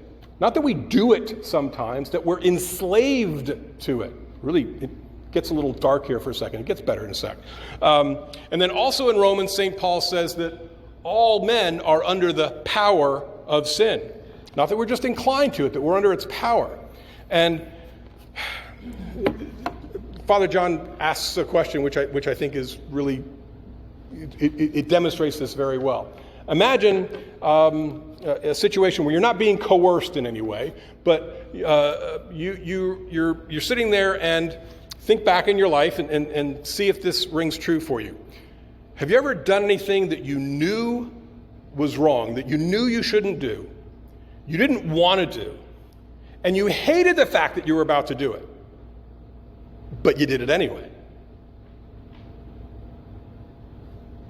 Not that we do it sometimes, that we're enslaved to it. Really, it gets a little dark here for a second. It gets better in a sec. And then also in Romans, St. Paul says that all men are under the power of sin. Not that we're just inclined to it, that we're under its power. And Father John asks a question which I think is really, it demonstrates this very well. Imagine a situation where you're not being coerced in any way, but you're sitting there and think back in your life and see if this rings true for you. Have you ever done anything that you knew was wrong, that you knew you shouldn't do, you didn't want to do, and you hated the fact that you were about to do it, but you did it anyway?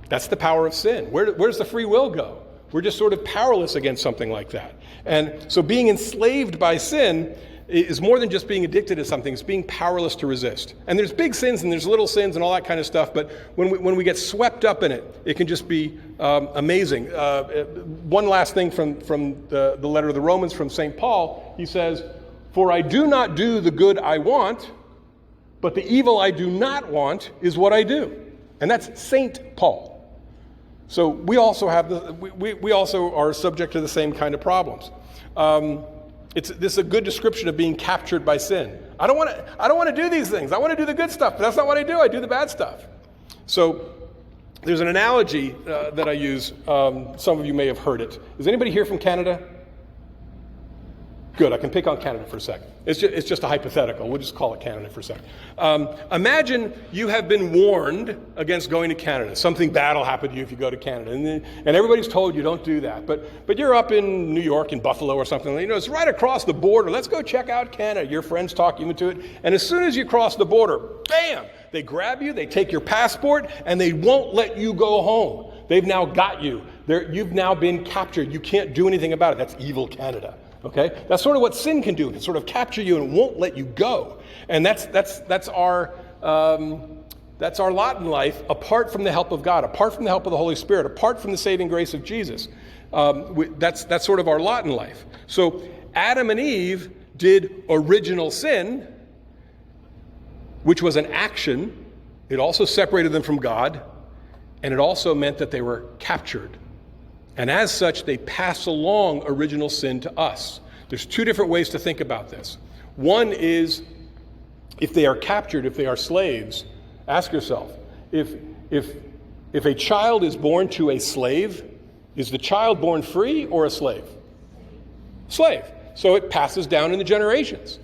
That's the power of sin. Where's the free will go? We're just sort of powerless against something like that. And so being enslaved by sin is more than just being addicted to something. It's being powerless to resist. And there's big sins and there's little sins and all that kind of stuff, but when we get swept up in it, it can just be amazing. One last thing from the letter of the Romans from St. Paul, he says, "For I do not do the good I want, but the evil I do not want is what I do." And that's St. Paul. So we also have we also are subject to the same kind of problems. This is a good description of being captured by sin. I don't want to do these things. I want to do the good stuff, but that's not what I do. I do the bad stuff. So there's an analogy that I use. Some of you may have heard it. Is anybody here from Canada? Good, I can pick on Canada for a second. It's just a hypothetical. We'll just call it Canada for a second. Imagine you have been warned against going to Canada. Something bad will happen to you if you go to Canada. And everybody's told you don't do that. But you're up in New York, in Buffalo or something. It's right across the border. Let's go check out Canada. Your friends talk you into it. And as soon as you cross the border, bam, they grab you, they take your passport, and they won't let you go home. They've now got you. You've now been captured. You can't do anything about it. That's evil Canada. Okay, that's sort of what sin can do. It can sort of capture you and won't let you go. And that's our lot in life. Apart from the help of God, apart from the help of the Holy Spirit, apart from the saving grace of Jesus, that's sort of our lot in life. So Adam and Eve did original sin, which was an action. It also separated them from God, and it also meant that they were captured. And as such, they pass along original sin to us. There's 2 different ways to think about this. One is, if they are captured, if they are slaves, ask yourself, If a child is born to a slave, is the child born free or a slave? Slave. So it passes down in the generations.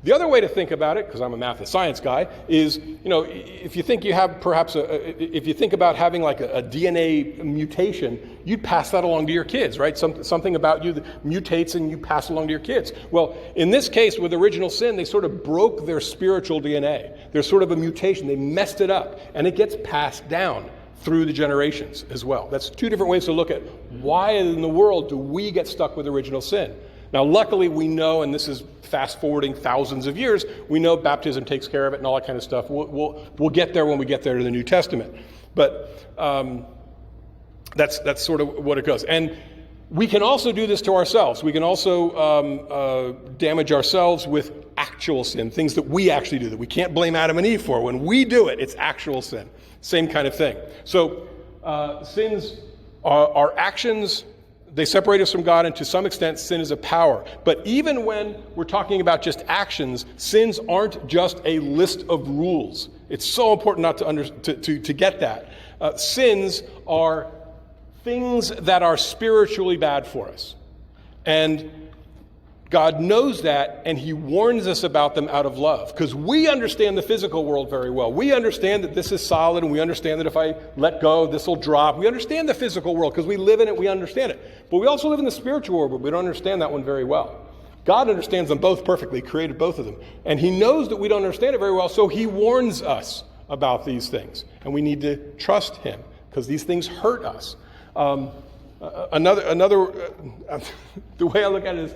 The other way to think about it, because I'm a math and science guy, is, if you think you have perhaps if you think about having like a DNA mutation, you'd pass that along to your kids, right? Something about you that mutates and you pass along to your kids. Well, in this case, with original sin, they sort of broke their spiritual DNA. There's sort of a mutation. They messed it up, and it gets passed down through the generations as well. That's two different ways to look at why in the world do we get stuck with original sin. Now, luckily, we know, and this is fast-forwarding thousands of years, we know baptism takes care of it and all that kind of stuff. We'll get there when we get there to the New Testament. But that's sort of what it goes. And we can also do this to ourselves. We can also damage ourselves with actual sin, things that we actually do that we can't blame Adam and Eve for. When we do it, it's actual sin. Same kind of thing. So sins are actions. They separate us from God, and to some extent, sin is a power. But even when we're talking about just actions, sins aren't just a list of rules. It's so important not to get that. Sins are things that are spiritually bad for us. And God knows that, and he warns us about them out of love, because we understand the physical world very well. We understand that this is solid, and we understand that if I let go, this will drop. We understand the physical world because we live in it, we understand it. But we also live in the spiritual world, but we don't understand that one very well. God understands them both perfectly, created both of them. And he knows that we don't understand it very well, so he warns us about these things. And we need to trust him, because these things hurt us. The way I look at it is,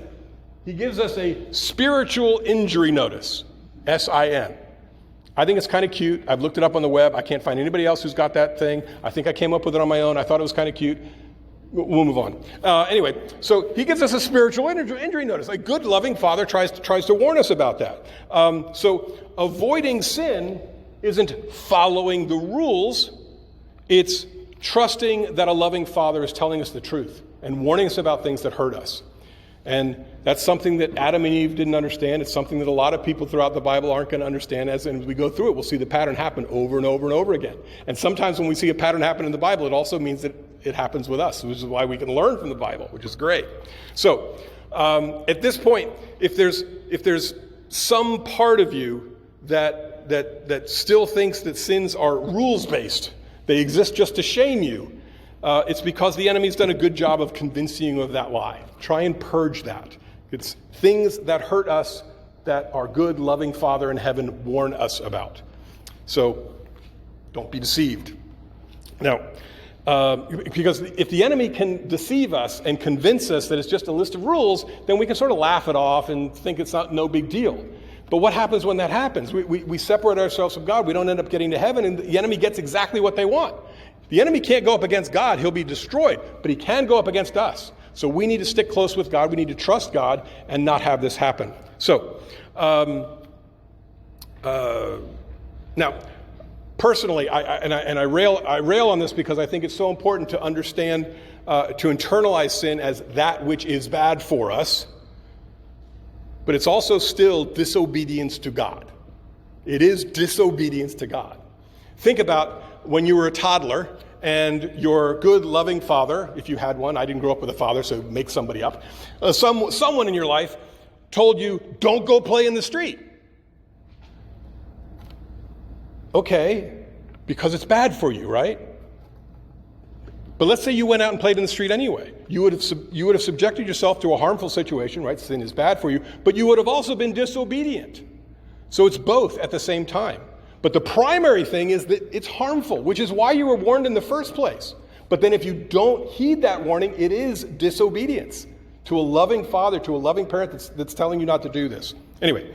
he gives us a spiritual injury notice, S-I-N. I think it's kind of cute. I've looked it up on the web. I can't find anybody else who's got that thing. I think I came up with it on my own. I thought it was kind of cute. We'll move on. Anyway, so he gives us a spiritual injury notice. A good, loving father tries to warn us about that. So avoiding sin isn't following the rules. It's trusting that a loving father is telling us the truth and warning us about things that hurt us. And that's something that Adam and Eve didn't understand. It's something that a lot of people throughout the Bible aren't going to understand. As we go through it, we'll see the pattern happen over and over and over again. And sometimes when we see a pattern happen in the Bible, it also means that it happens with us, which is why we can learn from the Bible, which is great. So at this point, if there's some part of you that still thinks that sins are rules-based, they exist just to shame you, it's because the enemy's done a good job of convincing you of that lie. Try and purge that. It's things that hurt us that our good, loving Father in heaven warn us about. So don't be deceived. Now, because if the enemy can deceive us and convince us that it's just a list of rules, then we can sort of laugh it off and think it's no big deal. But what happens when that happens? We separate ourselves from God. We don't end up getting to heaven, and the enemy gets exactly what they want. The enemy can't go up against God. He'll be destroyed. But he can go up against us. So we need to stick close with God. We need to trust God and not have this happen. So, now, personally, I rail on this because I think it's so important to understand, to internalize sin as that which is bad for us. But it's also still disobedience to God. It is disobedience to God. Think about when you were a toddler and your good, loving father, if you had one, I didn't grow up with a father, so make somebody up, someone in your life told you, don't go play in the street. Okay, because it's bad for you, right? But let's say you went out and played in the street anyway. You would have subjected yourself to a harmful situation, right? Sin is bad for you, but you would have also been disobedient. So it's both at the same time. But the primary thing is that it's harmful, which is why you were warned in the first place. But then if you don't heed that warning, it is disobedience to a loving father, to a loving parent that's telling you not to do this. Anyway,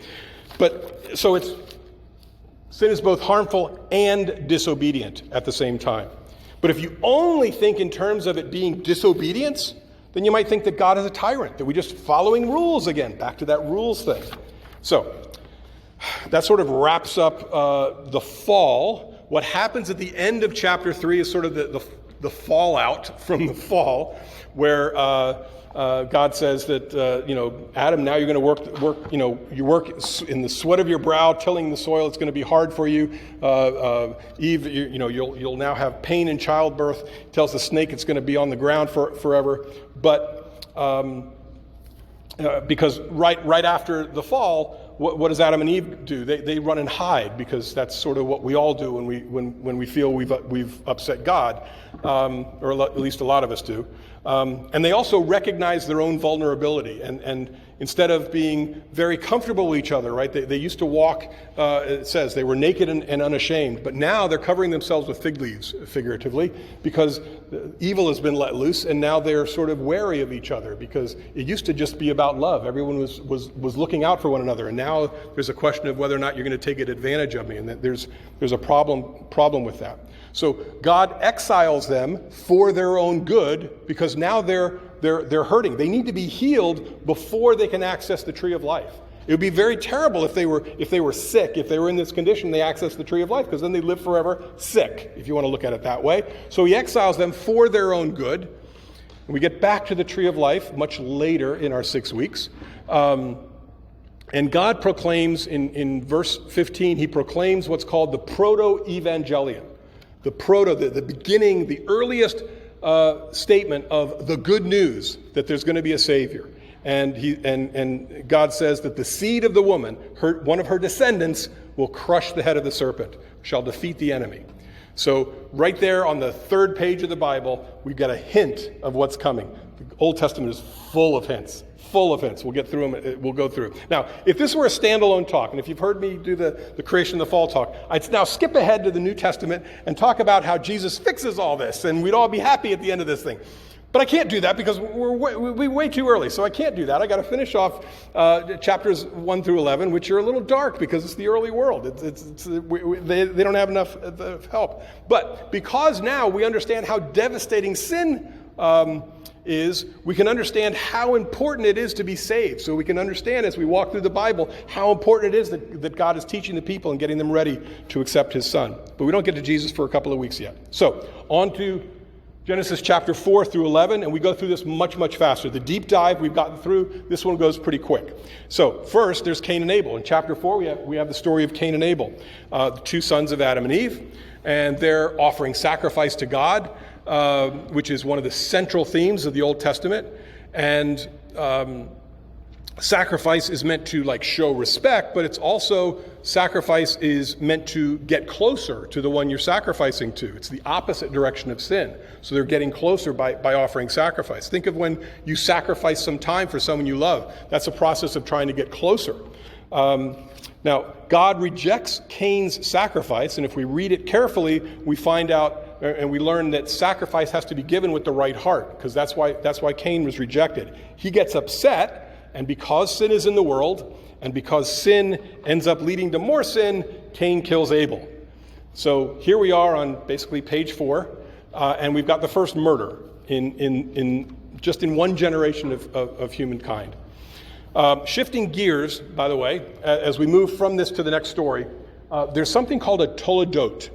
but so sin is both harmful and disobedient at the same time. But if you only think in terms of it being disobedience, then you might think that God is a tyrant, that we're just following rules again, back to that rules thing. So that sort of wraps up the fall. What happens at the end of chapter 3 is sort of the fallout from the fall, where God says that, Adam, now you're going to work, you work in the sweat of your brow, tilling the soil. It's going to be hard for you. Eve, you'll now have pain in childbirth. He tells the snake it's going to be on the ground forever. But because right after the fall, what does Adam and Eve do? They run and hide, because that's sort of what we all do when we feel we've upset God, or at least a lot of us do. And they also recognize their own vulnerability, and instead of being very comfortable with each other, right? They used to walk, it says, they were naked and unashamed, but now they're covering themselves with fig leaves, figuratively, because evil has been let loose, and now they're sort of wary of each other, because it used to just be about love. Everyone was looking out for one another, and now there's a question of whether or not you're going to take advantage of me, and that there's a problem with that. So God exiles them for their own good, because now they're hurting. They need to be healed before they can access the tree of life. It would be very terrible if they were sick, if they were in this condition, they access the tree of life, because then they live forever sick, if you want to look at it that way. So he exiles them for their own good. And we get back to the tree of life much later in our 6 weeks. And God proclaims in verse 15, he proclaims what's called the proto-evangelion. The beginning, the earliest statement of the good news that there's going to be a Savior. And God says that the seed of the woman, one of her descendants, will crush the head of the serpent, shall defeat the enemy. So right there on the third page of the Bible, we've got a hint of what's coming. The Old Testament is full of hints. We'll get through them. We'll go through. Now, if this were a standalone talk, and if you've heard me do the creation of the fall talk, I'd now skip ahead to the New Testament and talk about how Jesus fixes all this, and we'd all be happy at the end of this thing. But I can't do that because we're way too early, so I can't do that. I got to finish off chapters 1 through 11, which are a little dark because it's the early world. They don't have enough help. But because now we understand how devastating sin is, we can understand how important it is to be saved. So we can understand as we walk through the Bible how important it is that God is teaching the people and getting them ready to accept his Son. But we don't get to Jesus for a couple of weeks yet. So on to Genesis chapter 4 through 11, and we go through this much, much faster. The deep dive we've gotten through, this one goes pretty quick. So first, there's Cain and Abel. In chapter 4, we have the story of Cain and Abel, the two sons of Adam and Eve, and they're offering sacrifice to God, which is one of the central themes of the Old Testament. And sacrifice is meant to show respect, but it's also, sacrifice is meant to get closer to the one you're sacrificing to. It's the opposite direction of sin. So they're getting closer by offering sacrifice. Think of when you sacrifice some time for someone you love. That's a process of trying to get closer. Now, God rejects Cain's sacrifice, and if we read it carefully, we find out and we learn that sacrifice has to be given with the right heart, because that's why Cain was rejected. He gets upset, and because sin is in the world, and because sin ends up leading to more sin, Cain kills Abel. So here we are on basically page 4, and we've got the first murder in one generation of humankind. Shifting gears, by the way, as we move from this to the next story, there's something called a toledot.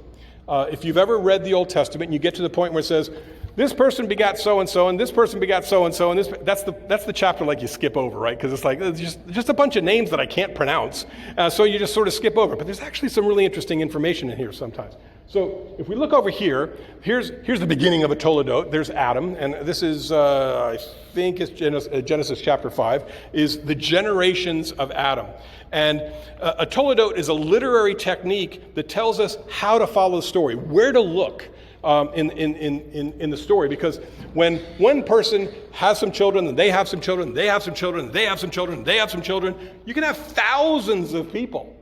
If you've ever read the Old Testament and you get to the point where it says, this person begat so-and-so, and this person begat so-and-so, and that's the chapter you skip over, right? Because it's just a bunch of names that I can't pronounce, so you just sort of skip over. But there's actually some really interesting information in here sometimes. So if we look over here, here's the beginning of a toledot. There's Adam, and this is, I think it's Genesis chapter 5, is the generations of Adam. And a toledot is a literary technique that tells us how to follow the story, where to look in the story. Because when one person has some children, and they have some children, they have some children, they have some children, they have some children, you can have thousands of people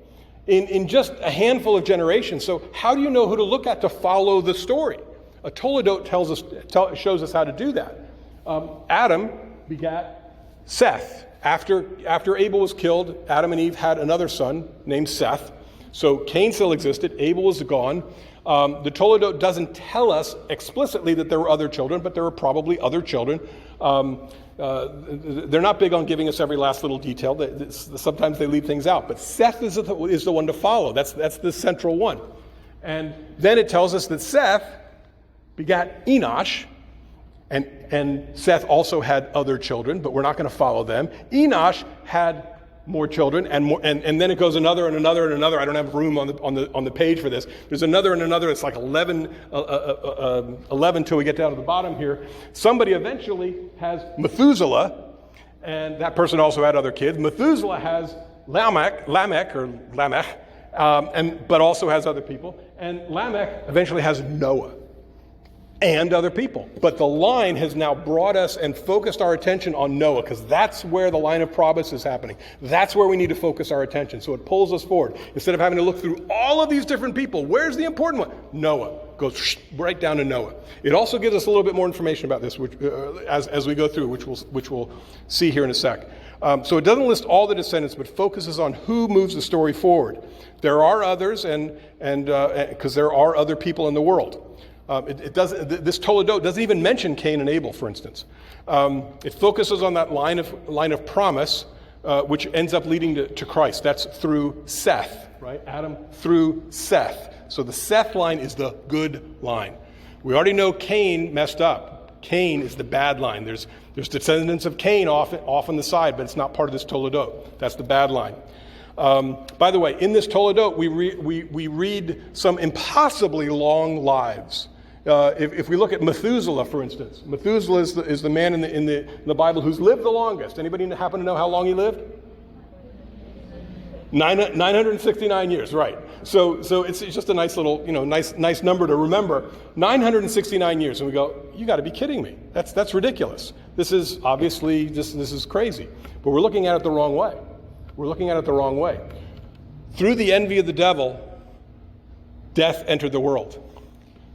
in just a handful of generations. So how do you know who to look at to follow the story? A toledot shows us how to do that. Adam begat Seth. After Abel was killed, Adam and Eve had another son named Seth. So Cain still existed. Abel was gone. The toledot doesn't tell us explicitly that there were other children, but there were probably other children. They're not big on giving us every last little detail. Sometimes they leave things out. But Seth is the one to follow. That's the central one. And then it tells us that Seth begat Enosh, and and Seth also had other children, but we're not going to follow them. Enosh had more children, and then it goes another and another and another. I don't have room on the page for this. There's another and another. It's like 11 till we get down to the bottom here. Somebody eventually has Methuselah, and that person also had other kids. Methuselah has Lamech, but also has other people. And Lamech eventually has Noah and other people. But the line has now brought us and focused our attention on Noah, because that's where the line of promise is happening. That's where we need to focus our attention. So it pulls us forward. Instead of having to look through all of these different people, where's the important one? Noah. Goes right down to Noah. It also gives us a little bit more information about this, which, as we go through, which we'll see here in a sec. So it doesn't list all the descendants, but focuses on who moves the story forward. There are others, and because there are other people in the world. This Toledot doesn't even mention Cain and Abel, for instance. It focuses on that line of promise, which ends up leading to Christ. That's through Seth, right? Adam through Seth. So the Seth line is the good line. We already know Cain messed up. Cain is the bad line. There's descendants of Cain off on the side, but it's not part of this Toledot. That's the bad line. By the way, in this Toledot, we read some impossibly long lives. If we look at Methuselah, for instance, Methuselah is the man in the Bible who's lived the longest. Anybody happen to know how long he lived? 969 years, right. So it's just a nice little, nice number to remember. 969 years, and we go, you got to be kidding me. That's ridiculous. This is obviously, this is crazy. But we're looking at it the wrong way. We're looking at it the wrong way. Through the envy of the devil, death entered the world.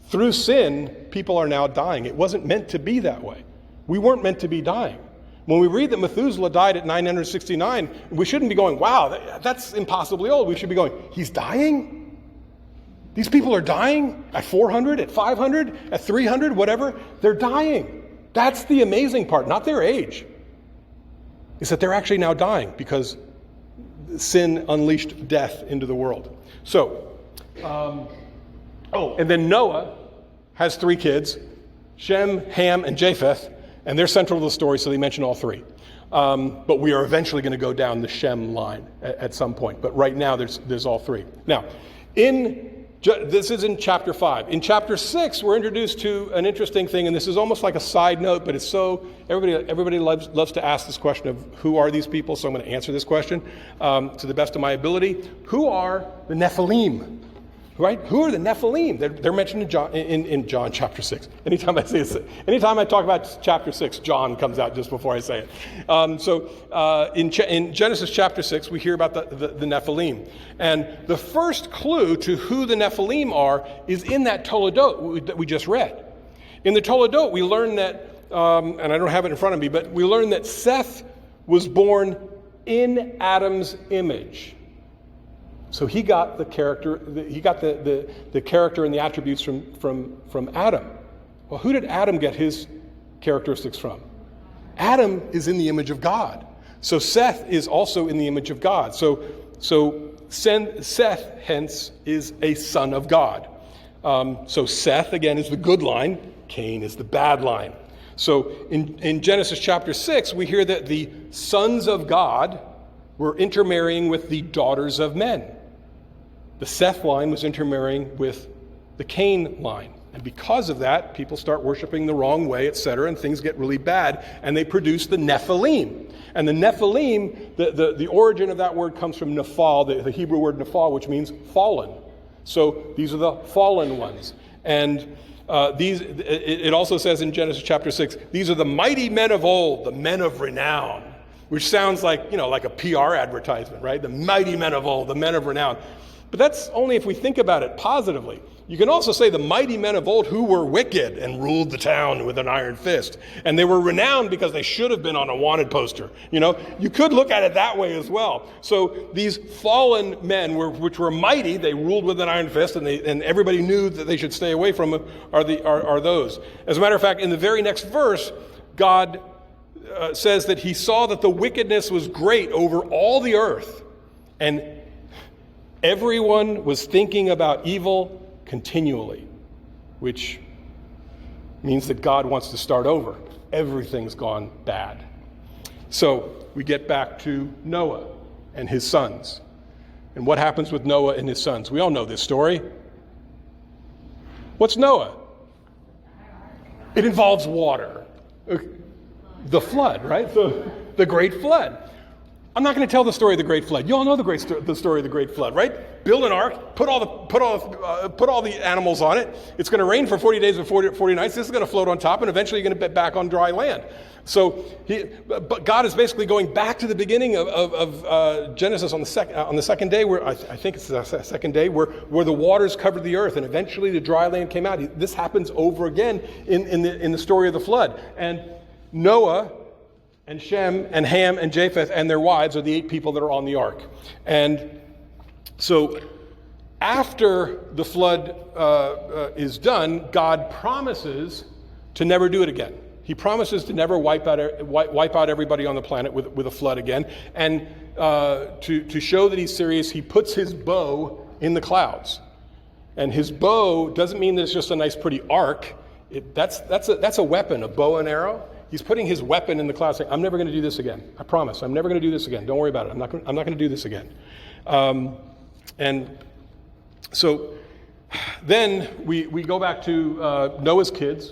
Through sin, people are now dying. It wasn't meant to be that way. We weren't meant to be dying. When we read that Methuselah died at 969, we shouldn't be going, wow, that's impossibly old. We should be going, he's dying? These people are dying at 400, at 500, at 300, whatever. They're dying. That's the amazing part, not their age. It's that they're actually now dying because sin unleashed death into the world. So, and then Noah has 3 kids, Shem, Ham, and Japheth. And they're central to the story, so they mention all 3. But we are eventually going to go down the Shem line at some point. But right now, there's all 3. Now, this is in chapter 5. In chapter 6, we're introduced to an interesting thing, and this is almost like a side note, but it's so everybody loves to ask this question of who are these people. So I'm going to answer this question to the best of my ability. Who are the Nephilim? Right? Who are the Nephilim? They're mentioned in John chapter 6. Anytime I talk about chapter 6, John comes out just before I say it. In Genesis chapter 6, we hear about the Nephilim. And the first clue to who the Nephilim are is in that Toledot that we just read. In the Toledot, we learn that, and I don't have it in front of me, but we learn that Seth was born in Adam's image. So he got the character. He got the character and the attributes from Adam. Well, who did Adam get his characteristics from? Adam is in the image of God. So Seth is also in the image of God. So Seth, hence, is a son of God. So Seth again is the good line. Cain is the bad line. So in Genesis chapter 6, we hear that the sons of God were intermarrying with the daughters of men. The Seth line was intermarrying with the Cain line. And because of that, people start worshiping the wrong way, etc., and things get really bad, and they produce the Nephilim. And the Nephilim, the origin of that word comes from Nephal, the Hebrew word Nephal, which means fallen. So these are the fallen ones. And it also says in Genesis chapter 6, these are the mighty men of old, the men of renown, which sounds like a PR advertisement, right? The mighty men of old, the men of renown. But that's only if we think about it positively. You can also say the mighty men of old who were wicked and ruled the town with an iron fist. And they were renowned because they should have been on a wanted poster. You could look at it that way as well. So these fallen men, which were mighty, they ruled with an iron fist, and everybody knew that they should stay away from them, are those. As a matter of fact, in the very next verse, God says that he saw that the wickedness was great over all the earth, and everyone was thinking about evil continually, which means that God wants to start over. everything's gone bad. So we get back to Noah and his sons. And what happens with Noah and his sons? We all know this story. What's Noah? It involves water. The flood, right? The great flood. I'm not going to tell the story of the great flood. You all know the story of the great flood, right? Build an ark, put all the animals on it. It's going to rain for 40 days and 40 nights. This is going to float on top, and eventually you're going to be back on dry land. So, but God is basically going back to the beginning of Genesis on the second day, where I think it's the second day, where the waters covered the earth, and eventually the dry land came out. This happens over again in the story of the flood. And Noah and Shem and Ham and Japheth and their wives are the 8 people that are on the ark. And so after the flood is done, God promises to never do it again. He promises to never wipe out everybody on the planet with a flood again. And to show that he's serious, he puts his bow in the clouds. And his bow doesn't mean that it's just a nice pretty ark. That's a weapon, a bow and arrow. He's putting his weapon in the clouds, saying, I'm never going to do this again. I promise. I'm never going to do this again. Don't worry about it. I'm not going to do this again. And so then we go back to Noah's kids,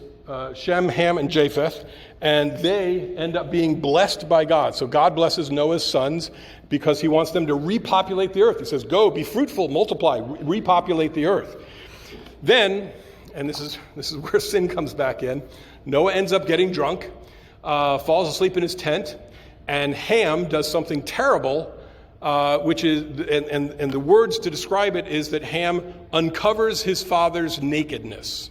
Shem, Ham, and Japheth, and they end up being blessed by God. So God blesses Noah's sons because he wants them to repopulate the earth. He says, go, be fruitful, multiply, repopulate the earth. Then, and this is where sin comes back in, Noah ends up getting drunk, falls asleep in his tent, and Ham does something terrible, which is, and the words to describe it is that Ham uncovers his father's nakedness.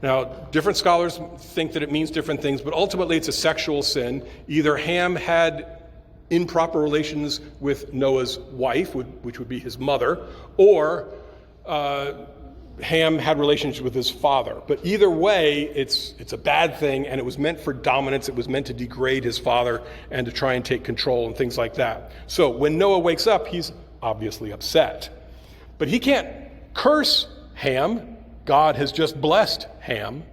Now, different scholars think that it means different things, but ultimately it's a sexual sin. Either Ham had improper relations with Noah's wife, which would be his mother, or Ham had relations with his father. But either way, it's a bad thing, and it was meant for dominance. It was meant to degrade his father and to try and take control and things like that. So when Noah wakes up, he's obviously upset. But he can't curse Ham. God has just blessed Ham.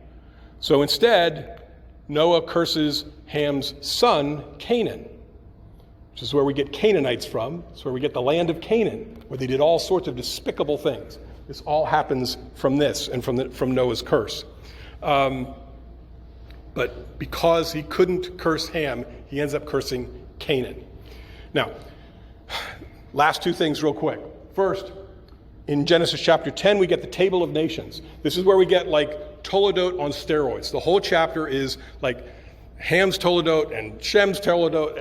So instead, Noah curses Ham's son, Canaan, which is where we get Canaanites from. It's where we get the land of Canaan, where they did all sorts of despicable things. This all happens from this and from Noah's curse. But because he couldn't curse Ham, he ends up cursing Canaan. Now, last 2 things real quick. First, in Genesis chapter 10, we get the table of nations. This is where we get like Toledot on steroids. The whole chapter is like Ham's Toledot and Shem's Toledot,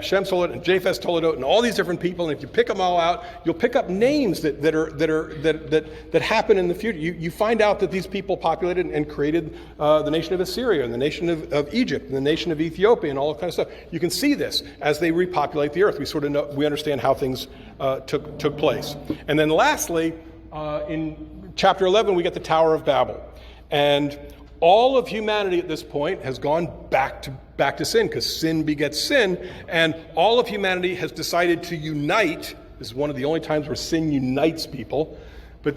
Shem's Toledot and Japheth's Toledot and all these different people. And if you pick them all out, you'll pick up names that happen in the future. You find out that these people populated and created the nation of Assyria and the nation of Egypt and the nation of Ethiopia and all that kind of stuff. You can see this as they repopulate the earth. We understand how things took place. And then lastly, in chapter 11, we get the Tower of Babel. And all of humanity at this point has gone back to sin, because sin begets sin, and all of humanity has decided to unite. This is one of the only times where sin unites people, but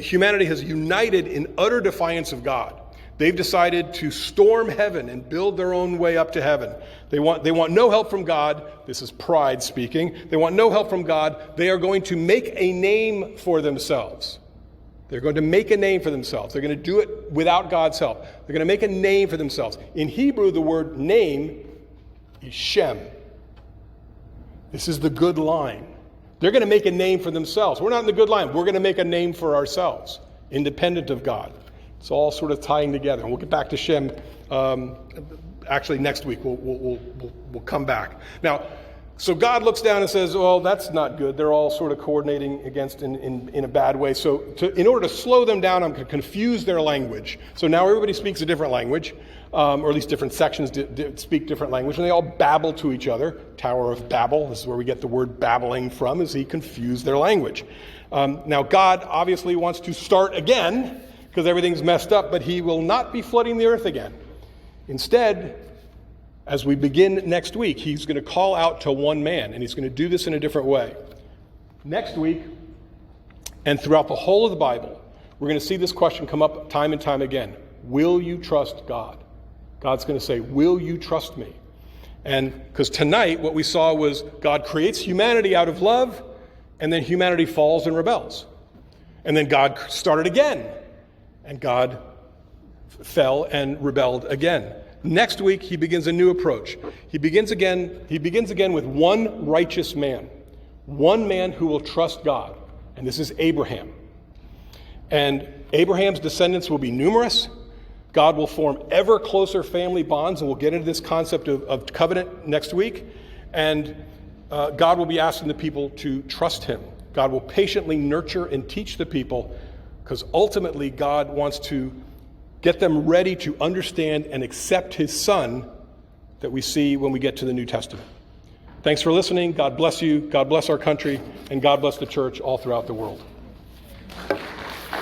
humanity has united in utter defiance of God. They've decided to storm heaven and build their own way up to heaven. They want no help from God. This is pride speaking. They want no help from God. They are going to make a name for themselves. They're going to make a name for themselves. They're going to do it without God's help. They're going to make a name for themselves. In Hebrew, the word name is Shem. This is the good line. They're going to make a name for themselves. We're not in the good line. We're going to make a name for ourselves, independent of God. It's all sort of tying together. And we'll get back to Shem actually next week. We'll come back. Now, so God looks down and says, well, that's not good. They're all sort of coordinating against in a bad way. So in order to slow them down, I'm going to confuse their language. So now everybody speaks a different language, or at least different sections speak different language, and they all babble to each other. Tower of Babel, this is where we get the word babbling from, is he confused their language. Now God obviously wants to start again, because everything's messed up, but he will not be flooding the earth again. Instead, as we begin next week, he's going to call out to one man, and he's going to do this in a different way. Next week, and throughout the whole of the Bible, we're going to see this question come up time and time again. Will you trust God? God's going to say, will you trust me? And because tonight what we saw was God creates humanity out of love, and then humanity falls and rebels. And then God started again, and God fell and rebelled again. Next week, he begins a new approach. He begins again with one righteous man who will trust God, and this is Abraham. And Abraham's descendants will be numerous. God will form ever closer family bonds, and we'll get into this concept of covenant next week. And God will be asking the people to trust him. God will patiently nurture and teach the people, because ultimately God wants to get them ready to understand and accept his son that we see when we get to the New Testament. Thanks for listening. God bless you. God bless our country. And God bless the church all throughout the world.